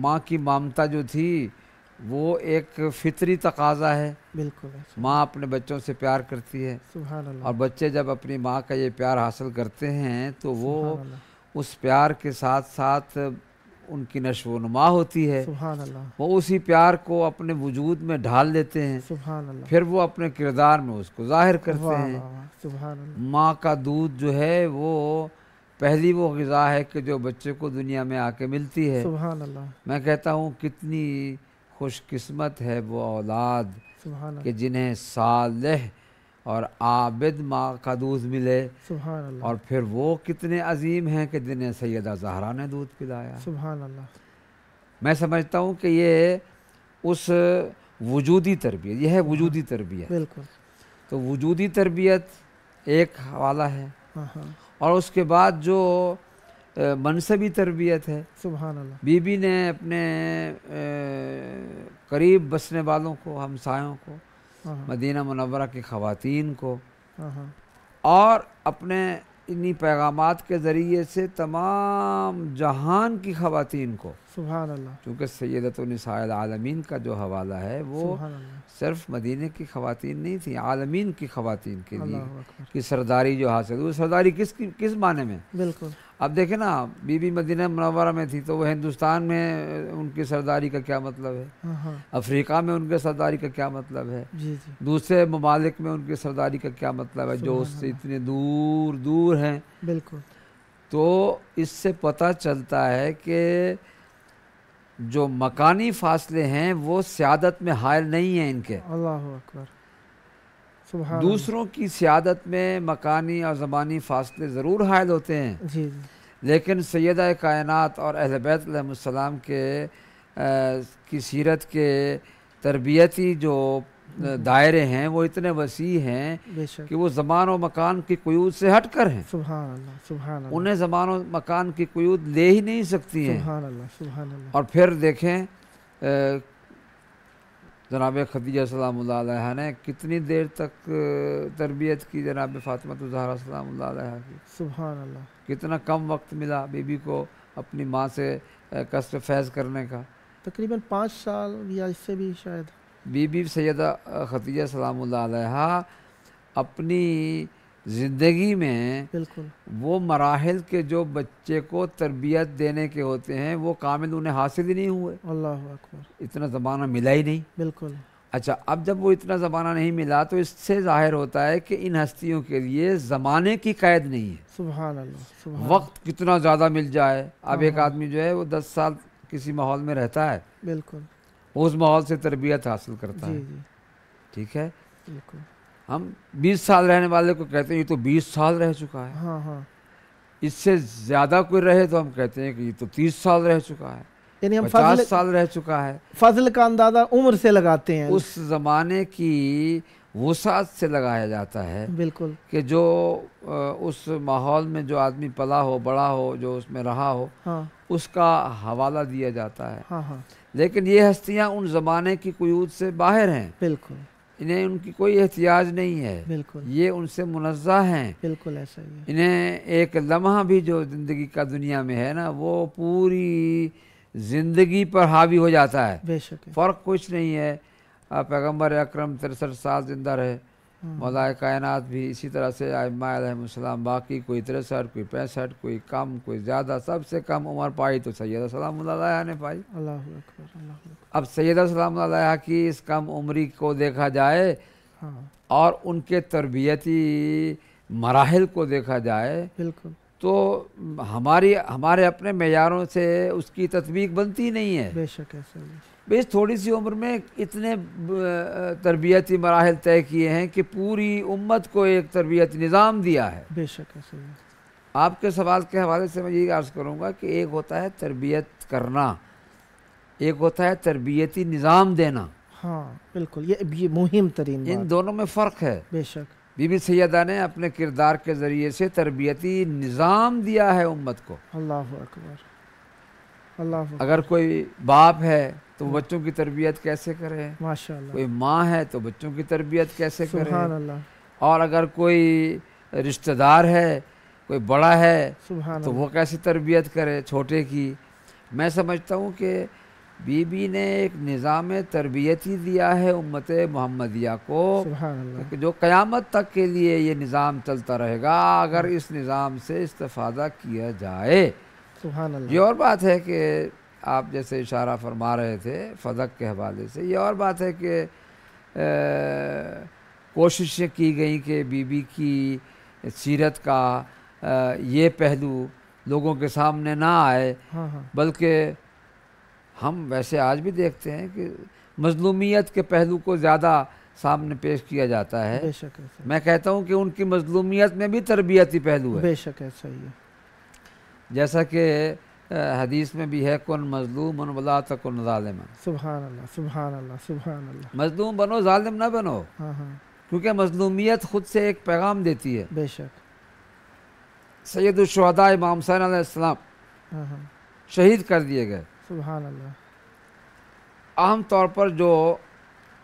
Speaker 1: ماں کی ممتا جو تھی وہ ایک فطری تقاضا ہے.
Speaker 2: بالکل.
Speaker 1: ماں اپنے بچوں سے پیار کرتی ہے،
Speaker 2: سبحان اللہ.
Speaker 1: اور بچے جب اپنی ماں کا یہ پیار حاصل کرتے ہیں تو وہ اس پیار کے ساتھ ساتھ ان کی نشو و نما ہوتی ہے.
Speaker 2: سبحان اللہ.
Speaker 1: وہ اسی پیار کو اپنے وجود میں ڈھال دیتے ہیں.
Speaker 2: سبحان اللہ.
Speaker 1: پھر وہ اپنے کردار میں اس کو ظاہر کرتے ہیں.
Speaker 2: سبحان اللہ.
Speaker 1: ماں کا دودھ جو ہے وہ پہلی وہ غذا ہے کہ جو بچے کو دنیا میں آ کے ملتی ہے.
Speaker 2: سبحان اللہ.
Speaker 1: میں کہتا ہوں کتنی خوش قسمت ہے وہ اولاد کہ جنہیں صالح اور عابد ماں کا دودھ ملے.
Speaker 2: سبحان اللہ.
Speaker 1: اور پھر وہ کتنے عظیم ہیں کہ جنہیں سیدہ زہرا نے دودھ پلایا.
Speaker 2: سبحان اللہ.
Speaker 1: میں سمجھتا ہوں کہ یہ اس وجودی تربیت، یہ ہے وجودی تربیت.
Speaker 2: بالکل.
Speaker 1: تو وجودی تربیت ایک حوالہ ہے، اور اس کے بعد جو منصبی تربیت ہے.
Speaker 2: سبحان اللہ.
Speaker 1: بی بی نے اپنے قریب بسنے والوں کو، ہمسایوں کو، مدینہ منورہ کی خواتین کو، اور اپنے انہی پیغامات کے ذریعے سے تمام جہان کی خواتین کو.
Speaker 2: سبحان اللہ.
Speaker 1: چونکہ سیدۃ النساء العالمین کا جو حوالہ ہے وہ صرف مدینہ کی خواتین نہیں تھیں، عالمین کی خواتین کے لیے کی سرداری جو حاصل ہوئی. سرداری کس معنی میں؟
Speaker 2: بالکل.
Speaker 1: اب دیکھیں نا، بی بی مدینہ منورہ میں تھی تو وہ ہندوستان میں ان کی سرداری کا کیا مطلب ہے، افریقہ میں ان کے سرداری کا کیا مطلب ہے، دوسرے ممالک میں ان کی سرداری کا کیا مطلب ہے جو اس سے اتنے دور دور ہیں.
Speaker 2: بالکل.
Speaker 1: تو اس سے پتہ چلتا ہے کہ جو مکانی فاصلے ہیں وہ سیادت میں حائل نہیں ہیں ان کے.
Speaker 2: اللہ اکبر. سبحان.
Speaker 1: دوسروں کی سیادت میں مکانی اور زمانی فاصلے ضرور حائل ہوتے ہیں.
Speaker 2: جی.
Speaker 1: لیکن سیدہ کائنات اور اہل بیت علیہ السلام کی سیرت کے تربیتی جو دائرے ہیں وہ اتنے وسیع ہیں کہ وہ زمان و مکان کی قیود سے ہٹ کر ہیں.
Speaker 2: سبحان اللہ. سبحان اللہ.
Speaker 1: انہیں زمان و مکان کی قیود لے ہی نہیں سکتی ہیں.
Speaker 2: سبحان اللہ. سبحان اللہ.
Speaker 1: اور پھر دیکھیں جناب خدیجہ سلام اللہ علیہ نے کتنی دیر تک تربیت کی جناب فاطمہ الزہرا سلام اللہ علیہ کی.
Speaker 2: سبحان اللہ.
Speaker 1: کتنا کم وقت ملا بی بی کو اپنی ماں سے کسب فیض کرنے کا.
Speaker 2: تقریباً 5 سال یا اس سے بھی شاید.
Speaker 1: بی بی سیدہ خدیجہ سلام اللہ علیہ اپنی زندگی میں
Speaker 2: بالکل
Speaker 1: وہ مراحل کے جو بچے کو تربیت دینے کے ہوتے ہیں وہ کامل انہیں حاصل ہی نہیں ہوئے.
Speaker 2: اللہ اکبر.
Speaker 1: اتنا زمانہ ملا ہی نہیں.
Speaker 2: بالکل.
Speaker 1: اچھا، اب جب وہ اتنا زمانہ نہیں ملا تو اس سے ظاہر ہوتا ہے کہ ان ہستیوں کے لیے زمانے کی قید نہیں ہے.
Speaker 2: سبحان اللہ. سبحان.
Speaker 1: وقت کتنا زیادہ مل جائے. اب ایک آدمی جو ہے وہ 10 سال کسی ماحول میں رہتا ہے،
Speaker 2: بالکل
Speaker 1: اس ماحول سے تربیت حاصل کرتا ہے.
Speaker 2: جی.
Speaker 1: ٹھیک ہے.
Speaker 2: بالکل.
Speaker 1: ہم 20 سال رہنے والے کو کہتے ہیں یہ تو 20 سال رہ چکا ہے.
Speaker 2: ہاں.
Speaker 1: اس سے زیادہ کوئی رہے تو ہم کہتے ہیں کہ یہ تو 30 سال رہ چکا ہے،
Speaker 2: یعنی ہم
Speaker 1: 50 سال رہ چکا ہے.
Speaker 2: فضل کا اندازہ عمر سے لگاتے ہیں،
Speaker 1: اس زمانے کی وسعت سے لگایا جاتا ہے.
Speaker 2: بالکل.
Speaker 1: کہ جو اس ماحول میں جو آدمی پلا ہو، بڑا ہو، جو اس میں رہا ہو، اس کا حوالہ دیا جاتا ہے. لیکن یہ ہستیاں ان زمانے کی قیود سے باہر ہیں.
Speaker 2: بالکل.
Speaker 1: انہیں ان کی کوئی احتیاج نہیں ہے.
Speaker 2: بالکل.
Speaker 1: یہ ان سے منزہ ہیں.
Speaker 2: بالکل ایسا ہی ہے.
Speaker 1: انہیں ایک لمحہ بھی جو زندگی کا دنیا میں ہے نا وہ پوری زندگی پر حاوی ہو جاتا ہے.
Speaker 2: بے شک.
Speaker 1: فرق کچھ نہیں ہے. پیغمبر اکرم 63 سال زندہ رہے، مولا کائنات بھی اسی طرح سے ائمہ علیہم السلام باقی کوئی 63 کوئی 65 کوئی کم کوئی زیادہ، سب سے کم عمر پائی تو سیدہ سلام اللہ علیہا نے پائی۔
Speaker 2: اللہ اکبر، اللہ اکبر۔
Speaker 1: اب سیدہ سلام اللہ علیہا کی اس کم عمری کو دیکھا جائے
Speaker 2: ہاں
Speaker 1: اور ان کے تربیتی مراحل کو دیکھا جائے
Speaker 2: بالکل،
Speaker 1: تو ہمارے اپنے معیاروں سے اس کی تطبیق بنتی نہیں ہے۔
Speaker 2: بے شک ایسا ہی ہے۔
Speaker 1: بس تھوڑی سی عمر میں اتنے تربیتی مراحل طے کیے ہیں کہ پوری امت کو ایک تربیتی نظام دیا ہے۔
Speaker 2: بے شک ایسا ہی ہے۔
Speaker 1: آپ کے سوال کے حوالے سے میں یہی عرض کروں گا کہ ایک ہوتا ہے تربیت کرنا، ایک ہوتا ہے تربیتی نظام دینا،
Speaker 2: ہاں بالکل، یہ مہم ترین
Speaker 1: ان
Speaker 2: بات،
Speaker 1: دونوں میں فرق ہے۔
Speaker 2: بے شک،
Speaker 1: بی بی سیدہ نے اپنے کردار کے ذریعے سے تربیتی نظام دیا ہے امت کو۔
Speaker 2: اللہ اکبر، اللہ اکبر،
Speaker 1: اگر کوئی باپ ہے تو وہ بچوں کی تربیت کیسے کرے،
Speaker 2: ماشاء اللہ،
Speaker 1: کوئی ماں ہے تو بچوں کی تربیت کیسے کرے،
Speaker 2: سبحان اللہ،
Speaker 1: اور اگر کوئی رشتہ دار ہے، کوئی بڑا ہے
Speaker 2: سبحان
Speaker 1: تو
Speaker 2: اللہ،
Speaker 1: وہ کیسے تربیت کرے چھوٹے کی۔ میں سمجھتا ہوں کہ بی بی نے ایک نظام تربیتی دیا ہے امت محمدیہ کو،
Speaker 2: سبحان اللہ،
Speaker 1: کہ جو قیامت تک کے لیے یہ نظام چلتا رہے گا اگر اس نظام سے استفادہ کیا جائے۔
Speaker 2: سبحان
Speaker 1: یہ
Speaker 2: اللہ،
Speaker 1: اور بات ہے کہ آپ جیسے اشارہ فرما رہے تھے فدق کے حوالے سے، یہ اور بات ہے کہ کوششیں کی گئیں کہ بی بی کی سیرت کا یہ پہلو لوگوں کے سامنے نہ آئے،
Speaker 2: ہاں ہاں،
Speaker 1: بلکہ ہم ویسے آج بھی دیکھتے ہیں کہ مظلومیت کے پہلو کو زیادہ سامنے پیش کیا جاتا ہے۔
Speaker 2: بے شک ایسا،
Speaker 1: میں کہتا ہوں کہ ان کی مظلومیت میں بھی تربیتی پہلو ہے،
Speaker 2: بے شک ایسا ہی ہے،
Speaker 1: جیسا کہ حدیث میں بھی ہے کن مظلوم ولا تکن ظالما،
Speaker 2: سبحان اللہ، سبحان اللہ، سبحان اللہ،
Speaker 1: مظلوم بنو ظالم نہ بنو،
Speaker 2: ہاں ہاں،
Speaker 1: کیونکہ مظلومیت خود سے ایک پیغام دیتی ہے۔
Speaker 2: بے شک،
Speaker 1: سید الشہداء امام حسین علیہ السلام
Speaker 2: ہاں ہاں،
Speaker 1: شہید کر دیے گئے۔
Speaker 2: سبحان اللہ،
Speaker 1: عام طور پر جو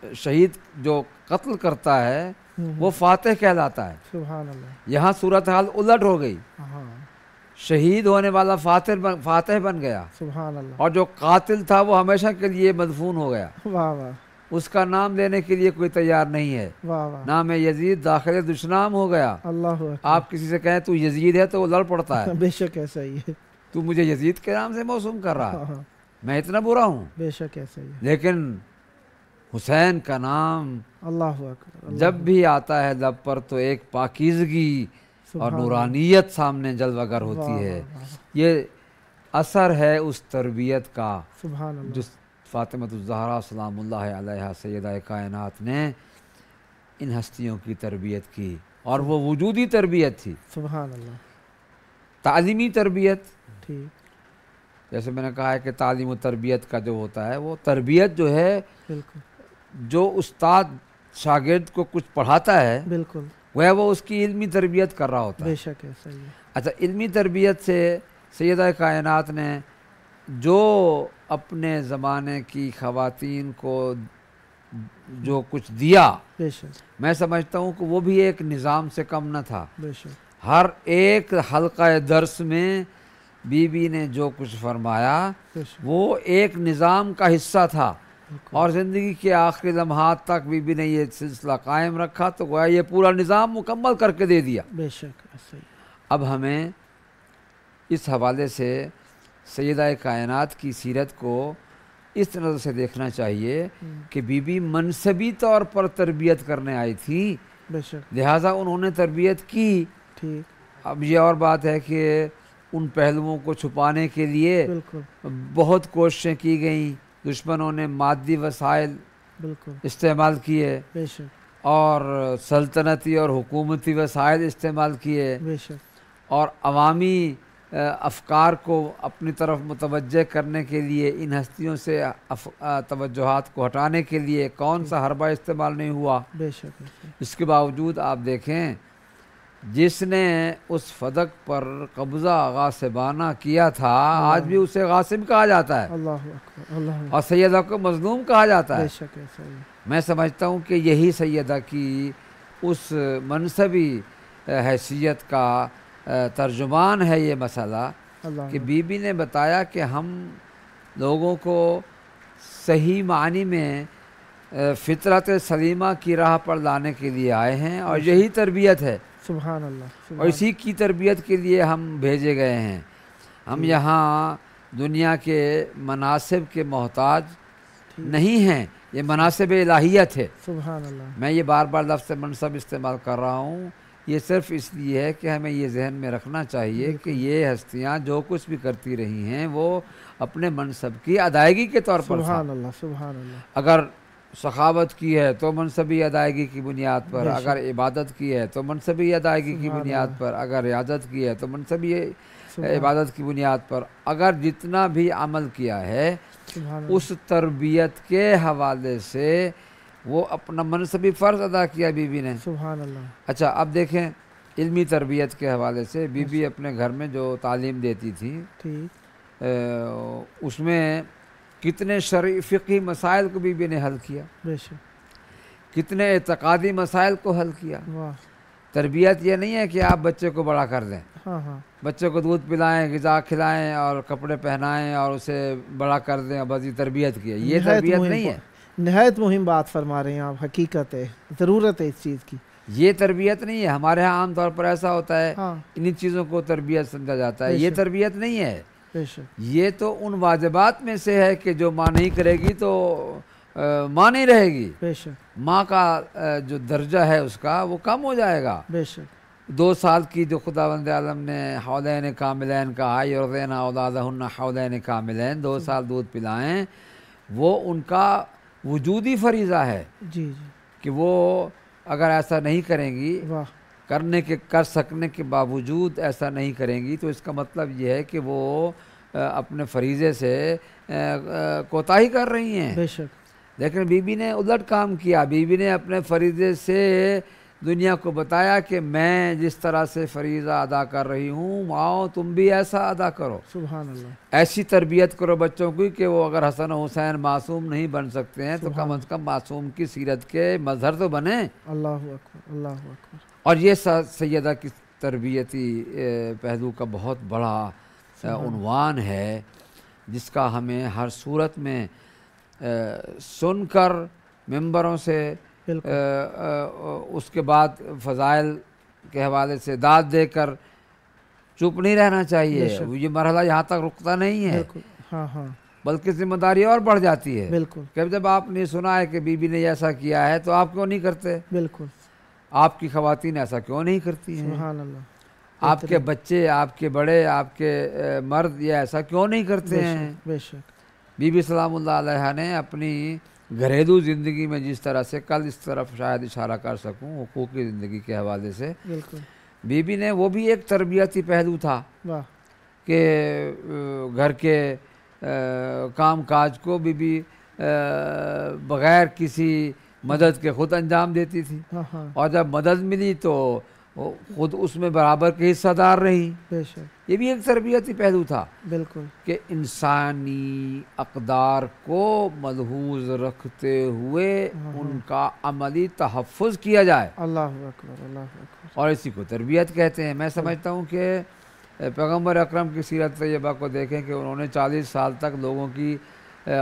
Speaker 1: شہید جو قتل کرتا ہے وہ فاتح کہلاتا ہے،
Speaker 2: سبحان اللہ،
Speaker 1: یہاں صورتحال الٹ ہو گئی،
Speaker 2: ہاں،
Speaker 1: شہید ہونے والا فاتح بن گیا،
Speaker 2: سبحان اللہ،
Speaker 1: اور جو قاتل تھا وہ ہمیشہ کے لیے مدفون ہو گیا،
Speaker 2: واہ واہ،
Speaker 1: اس کا نام لینے کے لیے کوئی تیار نہیں ہے،
Speaker 2: واہ واہ،
Speaker 1: نام یزید داخل دشنام ہو گیا۔
Speaker 2: اللہ اکبر،
Speaker 1: آپ کسی سے کہیں تو یزید ہے تو وہ لڑ پڑتا ہے،
Speaker 2: بے شک ایسا ہی ہے،
Speaker 1: تو مجھے یزید کے نام سے موسوم کر رہا
Speaker 2: ہاں
Speaker 1: ہے،
Speaker 2: ہاں،
Speaker 1: میں اتنا برا ہوں،
Speaker 2: بے شک ایسا ہی ہے،
Speaker 1: لیکن حسین کا نام
Speaker 2: اللہ اکبر، اللہ
Speaker 1: جب بھی آتا ہے لب پر تو ایک پاکیزگی اور
Speaker 2: سبحان اللہ،
Speaker 1: نورانیت سامنے جلوہ گر
Speaker 2: واہ
Speaker 1: ہوتی ہے۔
Speaker 2: واہ واہ،
Speaker 1: یہ اثر ہے اس تربیت کا
Speaker 2: سبحان اللہ،
Speaker 1: جو فاطمۃ الزہرا سلام اللہ علیہا سیدہ کائنات نے ان ہستیوں کی تربیت کی، اور وہ وجودی تربیت تھی،
Speaker 2: سبحان اللہ،
Speaker 1: تعلیمی تربیت۔
Speaker 2: ٹھیک،
Speaker 1: جیسے میں نے کہا ہے کہ تعلیم و تربیت کا جو ہوتا ہے وہ تربیت جو ہے،
Speaker 2: بالکل،
Speaker 1: جو استاد شاگرد کو کچھ پڑھاتا ہے
Speaker 2: بالکل،
Speaker 1: وہ اس کی علمی تربیت کر رہا ہوتا ہے۔
Speaker 2: بے شک ایسا ہی ہے،
Speaker 1: اچھا، علمی تربیت سے سیدہ کائنات نے جو اپنے زمانے کی خواتین کو جو کچھ دیا،
Speaker 2: بے شک،
Speaker 1: میں سمجھتا ہوں کہ وہ بھی ایک نظام سے کم نہ تھا۔
Speaker 2: بے شک،
Speaker 1: ہر ایک حلقہ درس میں بی بی نے جو کچھ فرمایا
Speaker 2: بے شک،
Speaker 1: وہ ایک نظام کا حصہ تھا،
Speaker 2: بالکل،
Speaker 1: اور زندگی کے آخری لمحات تک بی بی نے یہ سلسلہ قائم رکھا، تو گویا یہ پورا نظام مکمل کر کے دے دیا۔
Speaker 2: بے شک ایسا ہی ہے،
Speaker 1: اب ہمیں اس حوالے سے سیدہ کائنات کی سیرت کو اس نظر سے دیکھنا چاہیے کہ بی بی منصبی طور پر تربیت کرنے آئی تھی،
Speaker 2: بے شک،
Speaker 1: لہٰذا انہوں نے تربیت کی۔
Speaker 2: ٹھیک،
Speaker 1: اب یہ اور بات ہے کہ ان پہلوؤں کو چھپانے کے لیے
Speaker 2: بالکل،
Speaker 1: بہت کوششیں کی گئیں، دشمنوں نے مادی وسائل
Speaker 2: بالکل،
Speaker 1: استعمال کیے،
Speaker 2: بے شک،
Speaker 1: اور سلطنتی اور حکومتی وسائل استعمال کیے،
Speaker 2: بے شک،
Speaker 1: اور عوامی افکار کو اپنی طرف متوجہ کرنے کے لیے ان ہستیوں سے توجہات کو ہٹانے کے لیے کون سا حربہ استعمال نہیں ہوا۔
Speaker 2: بے شک ایسا ہی،
Speaker 1: اس کے باوجود آپ دیکھیں جس نے اس فدق پر قبضہ غاصبانہ کیا تھا آج بھی اسے غاصب کہا جاتا ہے،
Speaker 2: اللہ اکبر، اللہ اکبر،
Speaker 1: اور سیدہ کو مظلوم کہا جاتا ہے۔
Speaker 2: بے شک ایسا ہی ہے،
Speaker 1: میں سمجھتا ہوں کہ یہی سیدہ کی اس منصبی حیثیت کا ترجمان ہے یہ مسئلہ
Speaker 2: اللہ
Speaker 1: کہ بی بی نے بتایا کہ ہم لوگوں کو صحیح معنی میں فطرت سلیمہ کی راہ پر لانے کے لیے آئے ہیں، اور یہی تربیت ہے،
Speaker 2: سبحان اللہ،
Speaker 1: اور اسی کی تربیت کے لیے ہم بھیجے گئے ہیں۔ ہم یہاں دنیا کے مناصب کے محتاج نہیں ہیں، یہ مناصب الہیت ہے۔
Speaker 2: سبحان اللہ،
Speaker 1: میں یہ بار بار لفظ منصب استعمال کر رہا ہوں، یہ صرف اس لیے ہے کہ ہمیں یہ ذہن میں رکھنا چاہیے کہ یہ ہستیاں جو کچھ بھی کرتی رہی ہیں وہ اپنے منصب کی ادائیگی کے طور پر تھا۔
Speaker 2: سبحان اللہ، سبحان اللہ،
Speaker 1: اگر سخاوت کی ہے تو منصبی ادائیگی کی بنیاد پر، اگر عبادت کی ہے تو منصبی ادائیگی کی بنیاد پر، اگر ریاضت کی ہے تو منصبی عبادت کی بنیاد پر، اگر جتنا بھی عمل کیا ہے اس تربیت کے حوالے سے وہ اپنا منصبی فرض ادا کیا بی بی نے۔
Speaker 2: سبحان اللہ۔
Speaker 1: اچھا اب دیکھیں علمی تربیت کے حوالے سے بی بی اپنے گھر میں جو تعلیم دیتی تھی اس میں کتنے شرعی فقہی مسائل کو بی بی نے حل کیا،
Speaker 2: بے شک،
Speaker 1: کتنے اعتقادی مسائل کو حل کیا۔
Speaker 2: واہ،
Speaker 1: تربیت یہ نہیں ہے کہ آپ بچے کو بڑا کر دیں،
Speaker 2: ہاں ہاں،
Speaker 1: بچے کو دودھ پلائیں، غذا کھلائیں اور کپڑے پہنائیں اور اسے بڑا کر دیں، بس یہ تربیت کی ہے، یہ تربیت نہیں ہے۔
Speaker 2: نہایت مہم بات فرما رہے ہیں آپ، حقیقت ہے، ضرورت ہے اس چیز کی،
Speaker 1: یہ تربیت نہیں ہے۔ ہمارے ہاں عام طور پر ایسا ہوتا ہے
Speaker 2: ہاں،
Speaker 1: انہی چیزوں کو تربیت سمجھا جاتا ہے، یہ تربیت نہیں ہے۔
Speaker 2: بے شک،
Speaker 1: یہ تو ان واجبات میں سے ہے کہ جو ماں نہیں کرے گی تو ماں نہیں رہے گی،
Speaker 2: بے شک،
Speaker 1: ماں کا جو درجہ ہے اس کا وہ کم ہو جائے گا۔
Speaker 2: بے شک،
Speaker 1: 2 سال کی جو خداوند عالم نے حولین کاملین کہا، یرضعن اولادہن حولین کاملین، 2 سال دودھ پلائیں، وہ ان کا وجودی فریضہ ہے
Speaker 2: جی جی،
Speaker 1: کہ وہ اگر ایسا نہیں کریں گی،
Speaker 2: واہ،
Speaker 1: کر سکنے کے باوجود ایسا نہیں کریں گی تو اس کا مطلب یہ ہے کہ وہ اپنے فریضے سے کوتاہی کر رہی ہیں۔
Speaker 2: بے شک،
Speaker 1: لیکن بی بی نے الٹ کام کیا، بی بی نے اپنے فریضے سے دنیا کو بتایا کہ میں جس طرح سے فریضہ ادا کر رہی ہوں ماؤ تم بھی ایسا ادا کرو،
Speaker 2: سبحان اللہ،
Speaker 1: ایسی تربیت کرو بچوں کی کہ وہ اگر حسن و حسین معصوم نہیں بن سکتے ہیں تو کم از کم معصوم کی سیرت کے مظہر تو بنیں۔
Speaker 2: اللہ اکبر، اللہ اکبر،
Speaker 1: اور یہ سیدہ کی تربیتی پہلو کا بہت بڑا عنوان ہے جس کا ہمیں ہر صورت میں سن کر ممبروں سے اس کے بعد فضائل کے حوالے سے داد دے کر چپ نہیں رہنا چاہیے۔ یہ مرحلہ یہاں تک رکتا نہیں ہے،
Speaker 2: ہاں ہاں،
Speaker 1: بلکہ ذمہ داری اور بڑھ جاتی ہے۔
Speaker 2: بالکل،
Speaker 1: کہ جب آپ نے سنا ہے کہ بی بی نے ایسا کیا ہے تو آپ کیوں نہیں کرتے؟
Speaker 2: بالکل،
Speaker 1: آپ کی خواتین ایسا کیوں نہیں کرتی ہیں؟
Speaker 2: سبحان اللہ،
Speaker 1: آپ کے بچے، آپ کے بڑے، آپ کے مرد یہ ایسا کیوں نہیں کرتے ہیں؟
Speaker 2: بے شک،
Speaker 1: بی بی سلام اللہ علیہ نے اپنی گھریلو زندگی میں جس طرح سے، کل اس طرف شاید اشارہ کر سکوں حقوقی زندگی کے حوالے سے،
Speaker 2: بالکل،
Speaker 1: بی بی نے وہ بھی ایک تربیتی پہلو تھا
Speaker 2: واہ،
Speaker 1: کہ گھر کے کام کاج کو بی بی بغیر کسی مدد کے خود انجام دیتی تھی،
Speaker 2: ہاں ہاں،
Speaker 1: اور جب مدد ملی تو خود اس میں برابر کے حصہ دار رہی۔
Speaker 2: بے شک،
Speaker 1: یہ بھی ایک تربیتی پہلو تھا
Speaker 2: بالکل،
Speaker 1: کہ انسانی اقدار کو ملحوظ رکھتے ہوئے ان کا عملی تحفظ کیا جائے،
Speaker 2: اللہ اکبر، اللہ اکبر،
Speaker 1: اور اسی کو تربیت کہتے ہیں۔ میں سمجھتا ہوں کہ پیغمبر اکرم کی سیرت طیبہ کو دیکھیں کہ انہوں نے 40 سال تک لوگوں کی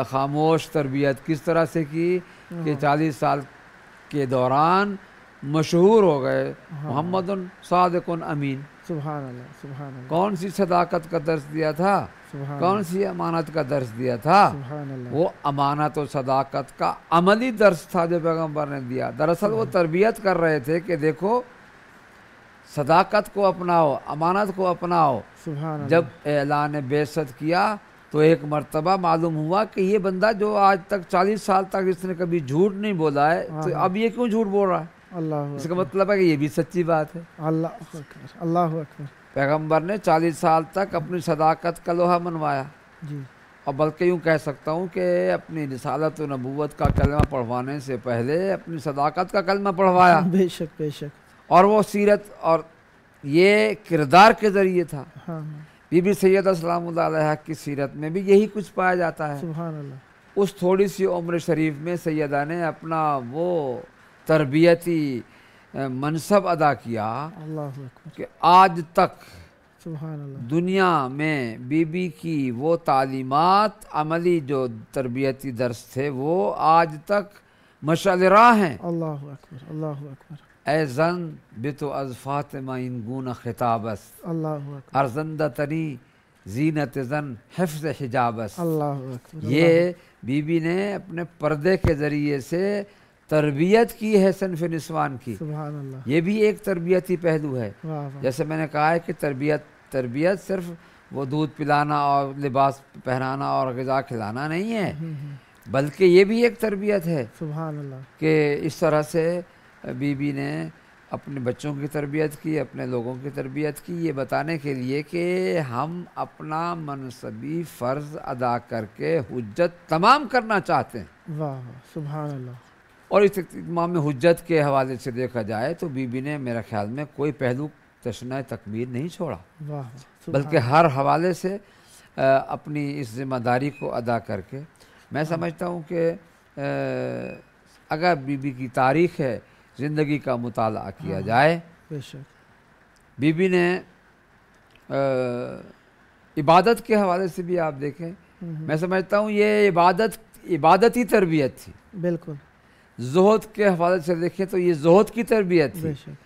Speaker 1: خاموش تربیت کس طرح سے کی کہ 40 سال کے دوران مشہور ہو گئے محمد صادق امین۔
Speaker 2: سبحان اللہ، سبحان اللہ،
Speaker 1: کون سی صداقت کا درس دیا تھا،
Speaker 2: سبحان
Speaker 1: کون سی امانت کا درس دیا تھا؟
Speaker 2: سبحان اللہ،
Speaker 1: وہ امانت و صداقت کا عملی درس تھا جو پیغمبر نے دیا۔ دراصل وہ تربیت کر رہے تھے کہ دیکھو صداقت کو اپناؤ، امانت کو اپناؤ۔
Speaker 2: سبحان اللہ،
Speaker 1: جب اعلان بعثت کیا تو ایک مرتبہ معلوم ہوا کہ یہ بندہ جو آج تک 40 سال تک اس نے کبھی جھوٹ نہیں بولا ہے تو اب یہ کیوں جھوٹ بول رہا ہے؟
Speaker 2: اللہ
Speaker 1: اس کا مطلب ہے کہ یہ بھی سچی بات ہے۔
Speaker 2: اللہ اکبر، اللہ اکبر،
Speaker 1: پیغمبر نے 40 سال تک اپنی صداقت کا لوہا منوایا،
Speaker 2: جی،
Speaker 1: اور بلکہ یوں کہہ سکتا ہوں کہ اپنی رسالت و نبوت کا کلمہ پڑھوانے سے پہلے اپنی صداقت کا کلمہ پڑھوایا،
Speaker 2: بے شک، بے شک،
Speaker 1: اور وہ سیرت اور یہ کردار کے ذریعے تھا۔
Speaker 2: ہاں،
Speaker 1: بی بی سیدہ سلام اللہ علیہ کی سیرت میں بھی یہی کچھ پایا جاتا ہے۔
Speaker 2: سبحان اللہ،
Speaker 1: اس تھوڑی سی عمر شریف میں سیدہ نے اپنا وہ تربیتی منصب ادا کیا
Speaker 2: اللہ اکبر،
Speaker 1: کہ آج تک
Speaker 2: سبحان اللہ،
Speaker 1: دنیا میں بی بی کی وہ تعلیمات، عملی جو تربیتی درس تھے، وہ آج تک مشعل راہ ہیں.
Speaker 2: اللہ اکبر اللہ اکبر.
Speaker 1: اے زن بے تو از فاطمہ این گونہ خطاب است،
Speaker 2: اللہ اکبر
Speaker 1: ارزندہ تری زینت زن حفظ حجاب است.
Speaker 2: اللہ اکبر.
Speaker 1: یہ بی بی نے اپنے پردے کے ذریعے سے تربیت کی ہے صنف نسوان کی.
Speaker 2: سبحان اللہ.
Speaker 1: یہ بھی ایک تربیتی پہلو ہے.
Speaker 2: واہ واہ.
Speaker 1: جیسے میں نے کہا ہے کہ تربیت صرف وہ دودھ پلانا اور لباس پہنانا اور غذا کھلانا نہیں ہے، بلکہ یہ بھی ایک تربیت ہے
Speaker 2: سبحان اللہ.
Speaker 1: کہ اس طرح سے بی بی نے اپنے بچوں کی تربیت کی، اپنے لوگوں کی تربیت کی، یہ بتانے کے لیے کہ ہم اپنا منصبی فرض ادا کر کے حجت تمام کرنا چاہتے ہیں.
Speaker 2: واہ واہ. سبحان اللہ.
Speaker 1: اور اس اہتمام میں حجت کے حوالے سے دیکھا جائے تو بی بی نے میرا خیال میں کوئی پہلو تشنہ تکبیر نہیں چھوڑا،
Speaker 2: واہ واہ.
Speaker 1: بلکہ ہر حوالے سے اپنی اس ذمہ داری کو ادا کر کے. میں سمجھتا ہوں کہ اگر بی بی کی تاریخ ہے، زندگی کا مطالعہ کیا جائے،
Speaker 2: بے شک.
Speaker 1: بی بی نے عبادت کے حوالے سے بھی آپ دیکھیں، میں سمجھتا ہوں یہ عبادتی تربیت تھی.
Speaker 2: بالکل.
Speaker 1: زہد کے حوالے سے دیکھیں تو یہ زہد کی تربیت تھی.
Speaker 2: بے شک.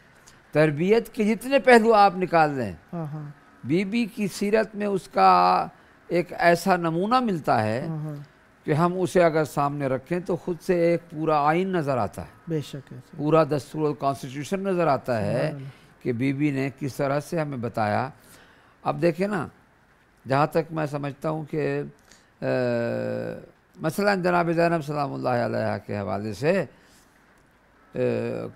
Speaker 1: تربیت کے جتنے پہلو آپ نکال لیں،
Speaker 2: ہاں ہاں.
Speaker 1: بی بی کی سیرت میں اس کا ایک ایسا نمونہ ملتا ہے
Speaker 2: ہاں ہاں.
Speaker 1: کہ ہم اسے اگر سامنے رکھیں تو خود سے ایک پورا آئین نظر آتا ہے،
Speaker 2: بے شک ایسے.
Speaker 1: پورا دستور اور کانسٹیٹیوشن نظر آتا ہے
Speaker 2: سبحان اللہ.
Speaker 1: کہ بی بی نے کس طرح سے ہمیں بتایا. اب دیکھیں نا، جہاں تک میں سمجھتا ہوں کہ مثلا جناب زینب سلام اللہ علیہ کے حوالے سے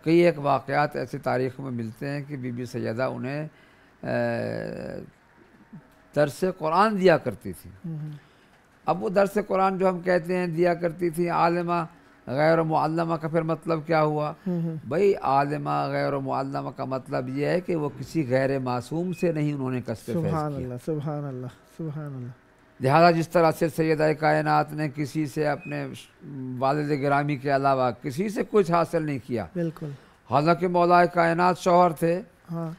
Speaker 1: کئی ایک واقعات ایسے تاریخ میں ملتے ہیں کہ بی بی سیدہ انہیں درس قرآن دیا کرتی تھی. اب وہ درس قرآن جو ہم کہتے ہیں دیا کرتی تھی، عالمہ غیر معلمہ کا پھر مطلب کیا ہوا؟ بھئی عالمہ غیر معلمہ کا مطلب یہ ہے کہ وہ کسی غیر معصوم سے نہیں انہوں نے قصد فیض
Speaker 2: سبحان
Speaker 1: کیا.
Speaker 2: اللہ سبحان اللہ سبحان اللہ.
Speaker 1: لہذا جس طرح سے سیدہ کائنات نے کسی سے اپنے والد گرامی کے علاوہ کسی سے کچھ حاصل نہیں کیا،
Speaker 2: بالکل.
Speaker 1: حالانکہ مولا کائنات شوہر تھے
Speaker 2: ہاں.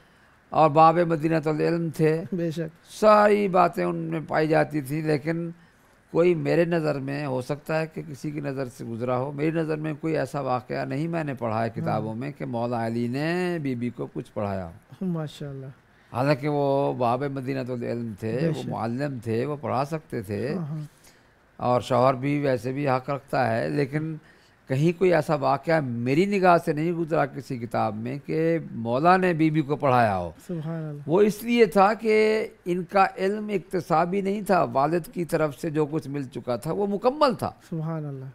Speaker 1: اور باب مدینۃ العلم تھے،
Speaker 2: بے شک.
Speaker 1: ساری باتیں ان میں پائی جاتی تھیں، لیکن کوئی میرے نظر میں، ہو سکتا ہے کہ کسی کی نظر سے گزرا ہو، میری نظر میں کوئی ایسا واقعہ نہیں میں نے پڑھا ہے کتابوں میں کہ مولا علی نے بی بی کو کچھ پڑھایا ہو.
Speaker 2: ماشاء اللہ.
Speaker 1: حالانکہ وہ باب مدینۃ العلم تھے،
Speaker 2: بے
Speaker 1: وہ
Speaker 2: شک.
Speaker 1: معلم تھے، وہ پڑھا سکتے تھے،
Speaker 2: ہاں ہاں.
Speaker 1: اور شوہر بھی ویسے بھی حق رکھتا ہے، لیکن کہیں کوئی ایسا واقعہ میری نگاہ سے نہیں گزرا کسی کتاب میں کہ مولا نے بی بی کو پڑھایا ہو.
Speaker 2: سبحان اللہ.
Speaker 1: وہ اس لیے تھا کہ ان کا علم اکتسابی نہیں تھا، والد کی طرف سے جو کچھ مل چکا تھا وہ مکمل تھا.
Speaker 2: سبحان اللہ.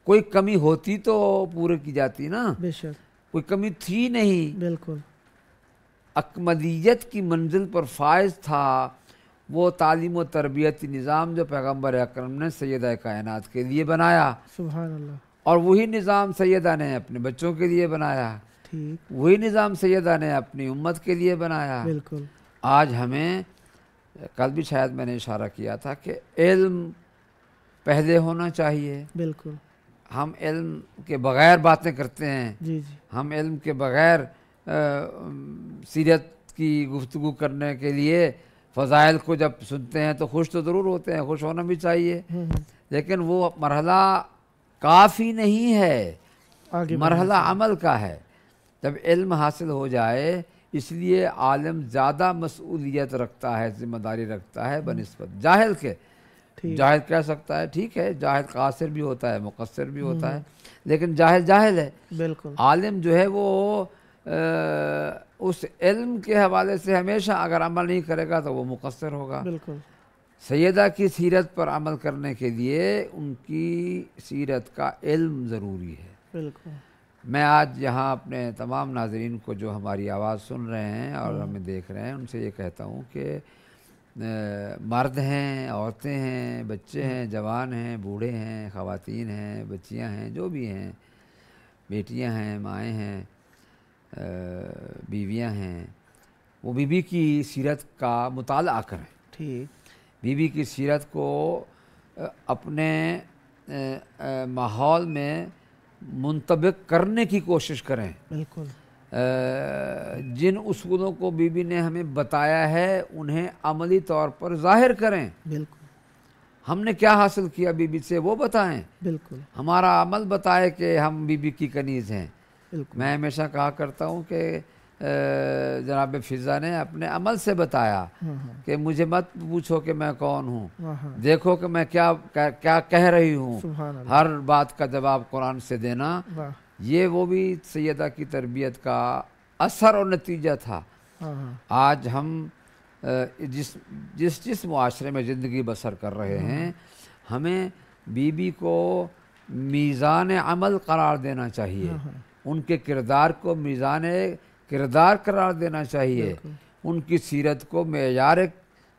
Speaker 1: کوئی کمی ہوتی تو پورے کی جاتی نا،
Speaker 2: بے شک.
Speaker 1: کوئی کمی تھی نہیں.
Speaker 2: بالکل.
Speaker 1: اکملیت کی منزل پر فائز تھا وہ تعلیم و تربیتی نظام جو پیغمبر اکرم نے سیدہ کائنات کے لیے بنایا،
Speaker 2: سبحان اللہ.
Speaker 1: اور وہی نظام سیدہ نے اپنے بچوں کے لیے بنایا،
Speaker 2: ٹھیک.
Speaker 1: وہی نظام سیدہ نے اپنی امت کے لیے بنایا.
Speaker 2: بالکل.
Speaker 1: آج ہمیں، کل بھی شاید میں نے اشارہ کیا تھا کہ علم پہلے ہونا چاہیے.
Speaker 2: بالکل.
Speaker 1: ہم علم کے بغیر باتیں کرتے ہیں،
Speaker 2: جی جی.
Speaker 1: ہم علم کے بغیر سیرت کی گفتگو کرنے کے لیے فضائل کو جب سنتے ہیں تو خوش تو ضرور ہوتے ہیں، خوش ہونا بھی چاہیے، لیکن وہ مرحلہ کافی نہیں ہے،
Speaker 2: آگے
Speaker 1: مرحلہ عمل کا ہے. جب علم حاصل ہو جائے، اس لیے عالم زیادہ مسئولیت رکھتا ہے، ذمہ داری رکھتا ہے بنسبت جاہل کے. جاہل کہہ سکتا ہے ٹھیک ہے، جاہل قاصر بھی ہوتا ہے، مقصر بھی ہوتا ہے، لیکن جاہل جاہل ہے.
Speaker 2: بالکل.
Speaker 1: عالم جو ہے وہ اس علم کے حوالے سے ہمیشہ اگر عمل نہیں کرے گا تو وہ مقصر ہوگا.
Speaker 2: بالکل.
Speaker 1: سیدہ کی سیرت پر عمل کرنے کے لیے ان کی سیرت کا علم ضروری ہے.
Speaker 2: بالکل.
Speaker 1: میں آج یہاں اپنے تمام ناظرین کو جو ہماری آواز سن رہے ہیں اور ہمیں دیکھ رہے ہیں ان سے یہ کہتا ہوں کہ مرد ہیں، عورتیں ہیں، بچے ہیں، جوان ہیں، بوڑھے ہیں، خواتین ہیں، بچیاں ہیں، جو بھی ہیں، بیٹیاں ہیں، مائیں ہیں، بیویاں ہیں، وہ بی بی کی سیرت کا مطالعہ کریں.
Speaker 2: ٹھیک.
Speaker 1: بی بی کی سیرت کو اپنے ماحول میں منطبق کرنے کی کوشش کریں.
Speaker 2: بالکل.
Speaker 1: جن اصولوں کو بی بی نے ہمیں بتایا ہے انہیں عملی طور پر ظاہر کریں.
Speaker 2: بالکل.
Speaker 1: ہم نے کیا حاصل کیا بیوی سے وہ بتائیں،
Speaker 2: بالکل
Speaker 1: ہمارا عمل بتائے کہ ہم بیوی کی کنیز ہیں۔
Speaker 2: بالکل
Speaker 1: میں ہمیشہ کہا کرتا ہوں کہ جناب فضا نے اپنے عمل سے بتایا کہ مجھے مت پوچھو کہ میں کون ہوں، دیکھو کہ میں کیا کہہ رہی ہوں،
Speaker 2: سبحان اللہ،
Speaker 1: ہر بات کا جواب قرآن سے دینا،
Speaker 2: واہ،
Speaker 1: یہ وہ بھی سیدہ کی تربیت کا اثر اور نتیجہ تھا۔ آج ہم جس معاشرے میں زندگی بسر کر رہے ہیں، ہمیں بیوی کو میزان عمل قرار دینا چاہیے، ان کے کردار کو میزان کردار قرار دینا چاہیے، ان کی سیرت کو معیار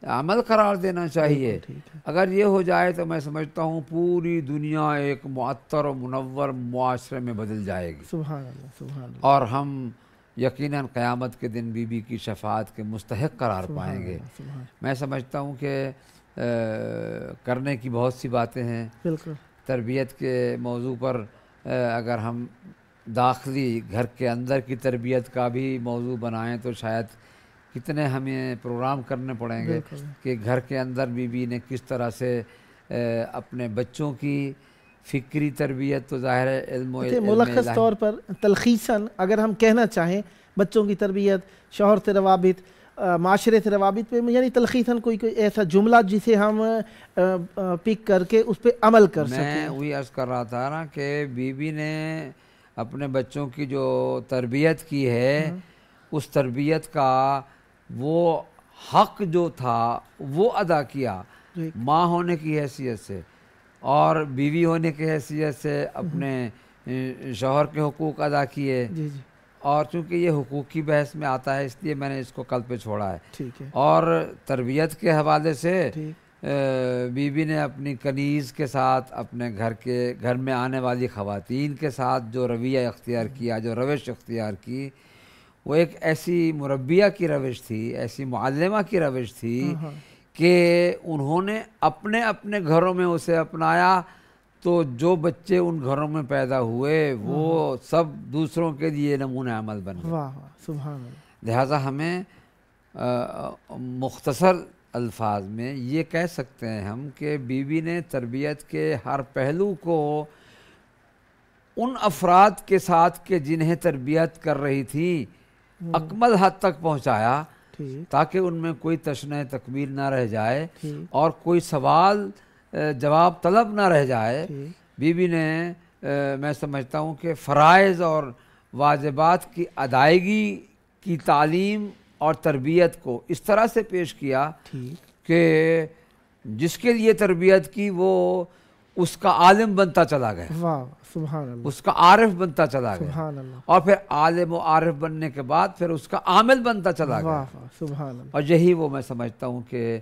Speaker 1: عمل قرار دینا چاہیے۔ اگر یہ ہو جائے تو میں سمجھتا ہوں پوری دنیا ایک معطر و منور معاشرے میں بدل جائے گی،
Speaker 2: سبحان اللہ، سبحان اللہ،
Speaker 1: اور ہم یقیناً قیامت کے دن بیوی کی شفاعت کے مستحق قرار پائیں گے۔ میں سمجھتا ہوں کہ کرنے کی بہت سی باتیں ہیں۔
Speaker 2: بالکل
Speaker 1: تربیت کے موضوع پر اگر ہم داخلی گھر کے اندر کی تربیت کا بھی موضوع بنائیں تو شاید کتنے ہمیں پروگرام کرنے پڑیں گے کہ گھر کے اندر بیوی نے کس طرح سے اپنے بچوں کی فکری تربیت، تو ظاہر ہے علم و
Speaker 2: ملخص طور پر تلخیصاً اگر ہم کہنا چاہیں بچوں کی تربیت، شوہر سے روابط، معاشرے سے روابط پہ، یعنی تلخیصاً کوئی ایسا جملہ جسے ہم پک کر کے اس پہ عمل کر سکیں۔
Speaker 1: میں وہی عرض کر رہا تھا نا کہ بیوی نے اپنے بچوں کی جو تربیت کی ہے، اس تربیت کا وہ حق جو تھا وہ ادا کیا، ماں ہونے کی حیثیت سے اور بیوی ہونے کی حیثیت سے اپنے شوہر کے حقوق ادا کیے، اور چونکہ یہ حقوق کی بحث میں آتا ہے اس لیے میں نے اس کو کل پہ چھوڑا ہے۔ اور تربیت کے حوالے سے بیوی نے اپنی کنیز کے ساتھ، اپنے گھر میں آنے والی خواتین کے ساتھ جو رویہ اختیار کیا، جو روش اختیار کی، وہ ایک ایسی مربیہ کی روش تھی، ایسی معلمہ کی روش تھی کہ انہوں نے اپنے اپنے گھروں میں اسے اپنایا، تو جو بچے ان گھروں میں پیدا ہوئے وہ سب دوسروں کے لیے نمونہ عمل بن گئے۔ لہٰذا ہمیں مختصر الفاظ میں یہ کہہ سکتے ہیں ہم کہ بیوی نے تربیت کے ہر پہلو کو ان افراد کے ساتھ کہ جنہیں تربیت کر رہی تھی اکمل حد تک پہنچایا، تاکہ ان میں کوئی تشنہ تکمیل نہ رہ جائے اور کوئی سوال جواب طلب نہ رہ جائے۔ بیوی نے میں سمجھتا ہوں کہ فرائض اور واجبات کی ادائیگی کی تعلیم اور تربیت کو اس طرح سے پیش کیا کہ جس کے لیے تربیت کی وہ اس کا عالم بنتا چلا گیا، اس کا عارف بنتا چلا گیا، اور پھر عالم و عارف بننے کے بعد پھر اس کا عامل بنتا چلا گیا۔ اور یہی وہ میں سمجھتا ہوں کہ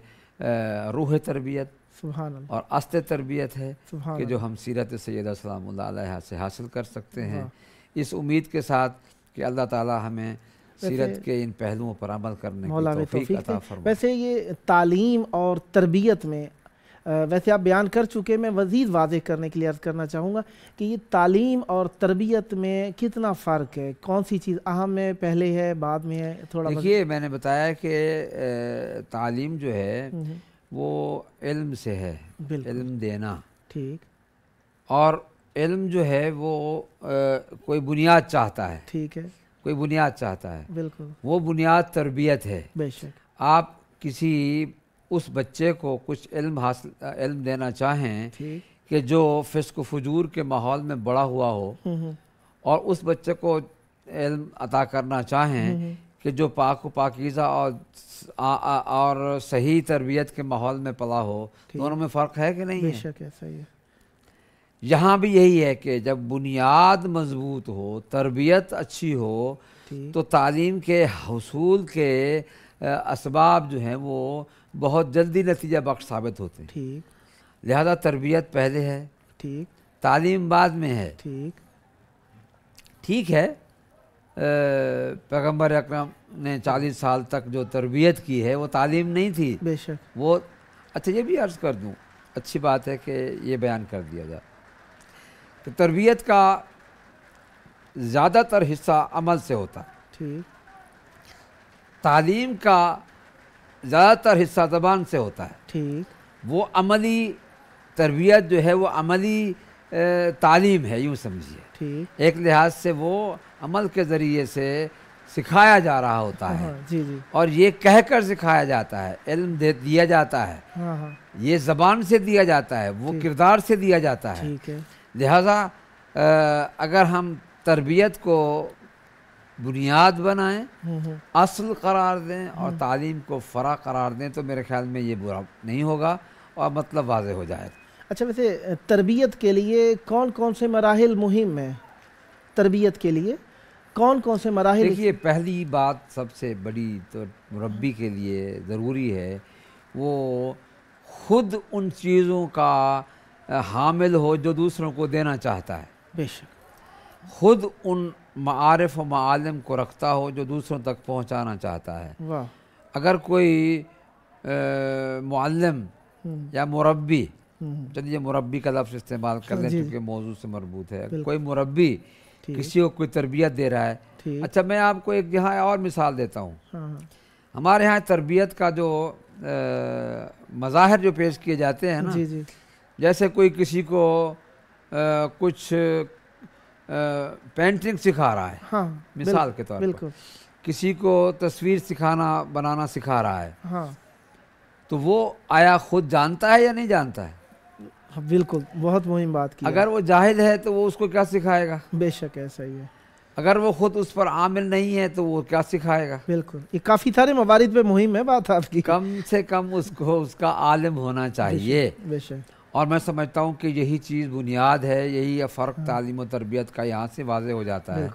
Speaker 1: روح تربیت اور اصل تربیت ہے کہ جو ہم سیرت سیدہ سلام اللہ علیہا سے حاصل کر سکتے ہیں، اس امید کے ساتھ کہ اللہ تعالی ہمیں سیرت کے ان پہلوؤں پر عمل کرنے کی توفیق عطا فرمائے۔
Speaker 2: ویسے یہ تعلیم اور تربیت میں ویسے آپ بیان کر چکے، میں مزید واضح کرنے کے لیے عرض کرنا چاہوں گا کہ یہ تعلیم اور تربیت میں کتنا فرق ہے، کون سی چیز اہم ہے، پہلے ہے بعد میں ہے؟ تھوڑا
Speaker 1: دیکھیے، میں نے بتایا کہ تعلیم جو ہے وہ علم سے ہے، علم دینا،
Speaker 2: ٹھیک،
Speaker 1: اور علم جو ہے وہ کوئی بنیاد چاہتا ہے،
Speaker 2: ٹھیک ہے،
Speaker 1: کوئی بنیاد چاہتا ہے،
Speaker 2: بالکل،
Speaker 1: وہ بنیاد تربیت ہے۔
Speaker 2: بے شک
Speaker 1: آپ کسی اس بچے کو کچھ علم دینا چاہیں کہ جو فسق و فجور کے ماحول میں بڑا ہوا ہو، اور اس بچے کو علم عطا کرنا چاہیں کہ جو پاک و پاکیزہ اور صحیح تربیت کے ماحول میں پلا ہو، دونوں میں فرق ہے کہ نہیں ہے؟
Speaker 2: بے شک ایسا ہی ہے۔
Speaker 1: یہاں بھی یہی ہے کہ جب بنیاد مضبوط ہو، تربیت اچھی ہو، تو تعلیم کے حصول کے اسباب جو ہیں وہ بہت جلدی نتیجہ بخش ثابت ہوتے ہیں۔ لہذا تربیت پہلے ہے، تعلیم بعد میں ہے۔ ٹھیک ہے، پیغمبر اکرم نے 40 سال تک جو تربیت کی ہے وہ تعلیم نہیں تھی،
Speaker 2: بے شک
Speaker 1: وہ اچھا یہ بھی عرض کر دوں، اچھی بات ہے کہ یہ بیان کر دیا جائے کہ تربیت کا زیادہ تر حصہ عمل سے ہوتا ہے، تعلیم کا زیادہ تر حصہ زبان سے ہوتا ہے، وہ عملی تربیت جو ہے وہ عملی تعلیم ہے، یوں سمجھیے،
Speaker 2: ٹھیک،
Speaker 1: ایک لحاظ سے وہ عمل کے ذریعے سے سکھایا جا رہا ہوتا ہے،
Speaker 2: ہاں جی جی،
Speaker 1: اور یہ کہہ کر سکھایا جاتا ہے، علم دیا جاتا ہے،
Speaker 2: ہاں ہاں
Speaker 1: یہ زبان سے دیا جاتا ہے، وہ کردار سے دیا جاتا ہے۔
Speaker 2: ٹھیک ہے،
Speaker 1: لہٰذا اگر ہم تربیت کو بنیاد بنائیں، اصل قرار دیں اور تعلیم کو فرع قرار دیں تو میرے خیال میں یہ برا نہیں ہوگا اور مطلب واضح ہو جائے گا۔
Speaker 2: اچھا ویسے تربیت کے لیے کون کون سے مراحل مہم ہیں؟ تربیت کے لیے کون کون سے مراحل؟
Speaker 1: دیکھیے، پہلی بات سب سے بڑی تو مربی کے لیے ضروری ہے وہ خود ان چیزوں کا حامل ہو جو دوسروں کو دینا چاہتا ہے،
Speaker 2: بے شک،
Speaker 1: خود ان معارف و معالم کو رکھتا ہو جو دوسروں تک پہنچانا چاہتا ہے۔
Speaker 2: واہ،
Speaker 1: اگر کوئی معلم یا مربی، چلیے مربی کا لفظ استعمال کر لیں چونکہ موضوع سے مربوط ہے، کوئی مربی کسی کو کوئی تربیت دے رہا ہے۔ اچھا، میں آپ کو ایک یہاں اور مثال دیتا ہوں۔ ہمارے ہاں تربیت کا جو مظاہر جو پیش کیے جاتے ہیں نا، جیسے کوئی کسی کو کچھ پینٹنگ سکھا رہا ہے، مثال کے طور پر کسی کو تصویر بنانا سکھا رہا ہے، تو وہ آیا خود جانتا ہے یا نہیں جانتا ہے؟
Speaker 2: بالکل، بہت مہم بات کی۔
Speaker 1: اگر وہ جاہل ہے تو وہ اس کو کیا سکھائے گا؟
Speaker 2: بے شک ایسا ہی ہے۔
Speaker 1: اگر وہ خود اس پر عامل نہیں ہے تو وہ کیا سکھائے گا؟
Speaker 2: بالکل، یہ کافی سارے موارد پہ مہم ہے بات آپ کی۔
Speaker 1: کم سے کم اس کو اس کا عالم ہونا چاہیے،
Speaker 2: بے شک،
Speaker 1: اور میں سمجھتا ہوں کہ یہی چیز بنیاد ہے، یہی فرق تعلیم و تربیت کا یہاں سے واضح ہو جاتا ہے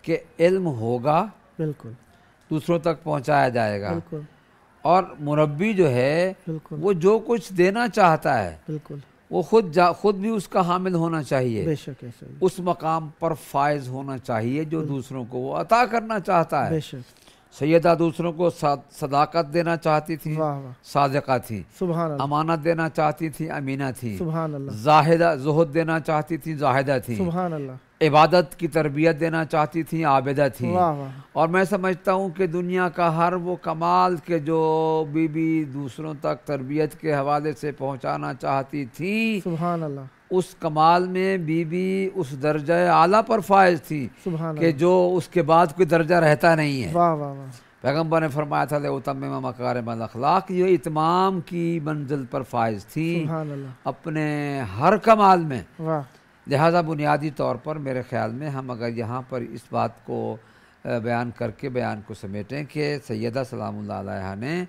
Speaker 1: کہ علم ہوگا،
Speaker 2: بالکل
Speaker 1: دوسروں تک پہنچایا جائے گا،
Speaker 2: بالکل،
Speaker 1: اور مربی جو ہے وہ جو کچھ دینا چاہتا ہے
Speaker 2: بالکل،
Speaker 1: وہ خود بھی اس کا حامل ہونا چاہیے،
Speaker 2: بے شک ایسا ہی،
Speaker 1: اس مقام پر فائز ہونا چاہیے جو دوسروں کو وہ عطا کرنا چاہتا ہے۔
Speaker 2: بے شک،
Speaker 1: سیدہ دوسروں کو صداقت دینا چاہتی تھی،
Speaker 2: واہ واہ،
Speaker 1: صادقہ تھی،
Speaker 2: سبحان اللہ،
Speaker 1: امانت دینا چاہتی تھی، امینہ تھی،
Speaker 2: سبحان اللہ،
Speaker 1: زہد دینا چاہتی تھی، زاہدہ تھی،
Speaker 2: سبحان اللہ،
Speaker 1: عبادت کی تربیت دینا چاہتی تھی، عابدہ تھی۔
Speaker 2: واہ واہ،
Speaker 1: اور میں سمجھتا ہوں کہ دنیا کا ہر وہ کمال کے جو بی بی دوسروں تک تربیت کے حوالے سے پہنچانا چاہتی تھی،
Speaker 2: سبحان اللہ،
Speaker 1: اس کمال میں بی بی اس درجہ اعلیٰ پر فائز تھی
Speaker 2: سبحان
Speaker 1: کہ
Speaker 2: اللہ،
Speaker 1: جو اس کے بعد کوئی درجہ رہتا نہیں ہے۔
Speaker 2: واہ واہ واہ،
Speaker 1: پیغمبر نے فرمایا تھا لِأُتَمِّمَ مَكَارِمَ الْأَخْلَاقِ، یہ اتمام کی منزل پر فائز تھی
Speaker 2: سبحان اللہ،
Speaker 1: اپنے ہر کمال میں۔
Speaker 2: واہ،
Speaker 1: لہذا بنیادی طور پر میرے خیال میں ہم اگر یہاں پر اس بات کو بیان کر کے بیان کو سمیٹیں کہ سیدہ سلام اللہ علیہا نے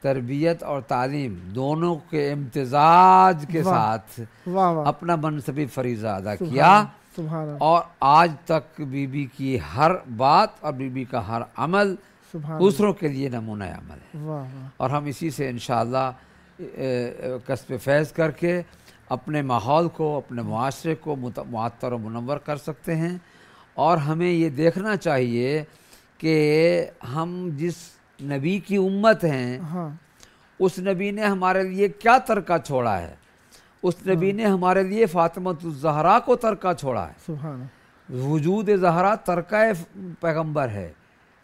Speaker 1: تربیت اور تعلیم دونوں کے امتزاج کے ساتھ
Speaker 2: واہ واہ،
Speaker 1: اپنا منصبی فریضہ ادا کیا،
Speaker 2: سبحان اللہ،
Speaker 1: اور آج تک بی بی کی ہر بات اور بی بی کا ہر عمل
Speaker 2: سبحان
Speaker 1: دوسروں کے لیے نمونہ عمل ہے،
Speaker 2: اللہ، واہ واہ،
Speaker 1: اور ہم اسی سے انشاءاللہ کسب فیض کر کے اپنے ماحول کو، اپنے معاشرے کو معطر و منور کر سکتے ہیں۔ اور ہمیں یہ دیکھنا چاہیے کہ ہم جس نبی کی امت ہیں
Speaker 2: ہاں،
Speaker 1: اس نبی نے ہمارے لیے کیا ترکہ چھوڑا ہے، اس نبی نے ہمارے لیے فاطمۃ الزہرا کو ترکہ چھوڑا ہے۔
Speaker 2: سبحان اللہ،
Speaker 1: وجود زہرا ترکہ پیغمبر ہے۔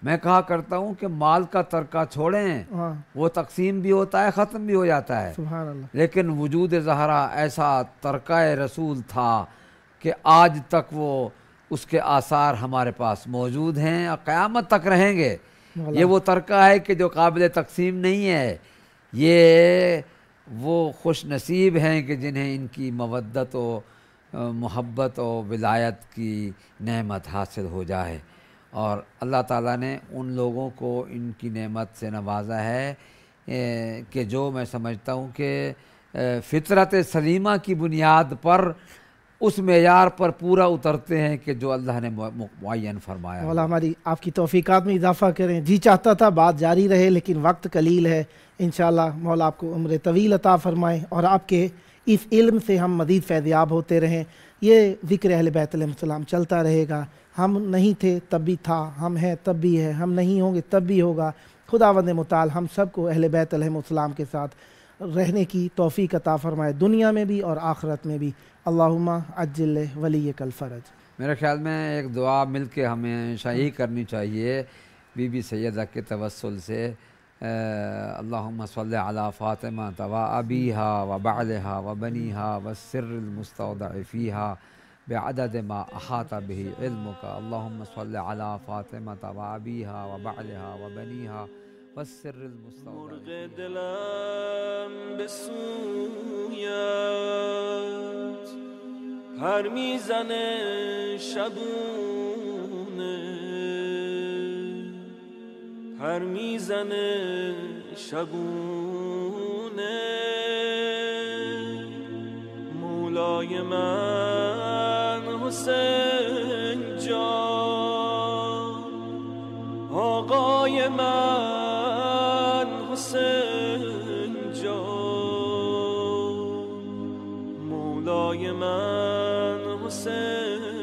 Speaker 1: میں کہا کرتا ہوں کہ مال کا ترکہ چھوڑیں،
Speaker 2: ہاں،
Speaker 1: وہ تقسیم بھی ہوتا ہے، ختم بھی ہو جاتا ہے،
Speaker 2: سبحان اللہ،
Speaker 1: لیکن وجود زہرا ایسا ترکہ رسول تھا کہ آج تک وہ اس کے آثار ہمارے پاس موجود ہیں اور قیامت تک رہیں گے۔ یہ وہ ترکہ ہے کہ جو قابل تقسیم نہیں ہے، یہ وہ خوش نصیب ہیں کہ جنہیں ان کی مودت و محبت و ولایت کی نعمت حاصل ہو جائے، اور اللہ تعالیٰ نے ان لوگوں کو ان کی نعمت سے نوازا ہے کہ جو میں سمجھتا ہوں کہ فطرت سلیمہ کی بنیاد پر اس معیار پر پورا اترتے ہیں کہ جو اللہ نے معین فرمایا۔
Speaker 2: مولا ہماری آپ کی توفیقات میں اضافہ کریں۔ جی چاہتا تھا بات جاری رہے لیکن وقت قلیل ہے، انشاءاللہ مولا آپ کو عمر طویل عطا فرمائیں اور آپ کے اس علم سے ہم مزید فیضیاب ہوتے رہیں۔ یہ ذکر اہل بیت علیہ السلام چلتا رہے گا، ہم نہیں تھے تب بھی تھا، ہم ہیں تب بھی ہے، ہم نہیں ہوں گے تب بھی ہوگا۔ خداوند متعال ہم سب کو اہل بیت علیہ السلام کے ساتھ رہنے کی توفیق عطا فرمائے، دنیا میں بھی اور آخرت میں بھی۔ اللہم عجل ولیک الفرج۔
Speaker 1: میرے خیال میں ایک دعا مل کے ہمیں ہمیشہ یہی کرنی چاہیے، بی بی سیدہ کے توسل سے اللهم صل على فاطمة وأبيها وبعلها وبنيها والسر المستودع فيها بعدد ما أحاط به علمك. اللهم صل على فاطمة وأبيها وبعلها وبنيها والسر المستودع
Speaker 3: مرغ دلم به سویت پر میزنه شبونه، پر میزنه شبونه. مولای من حسین جان، آقای من حسین جان، مولای من حسین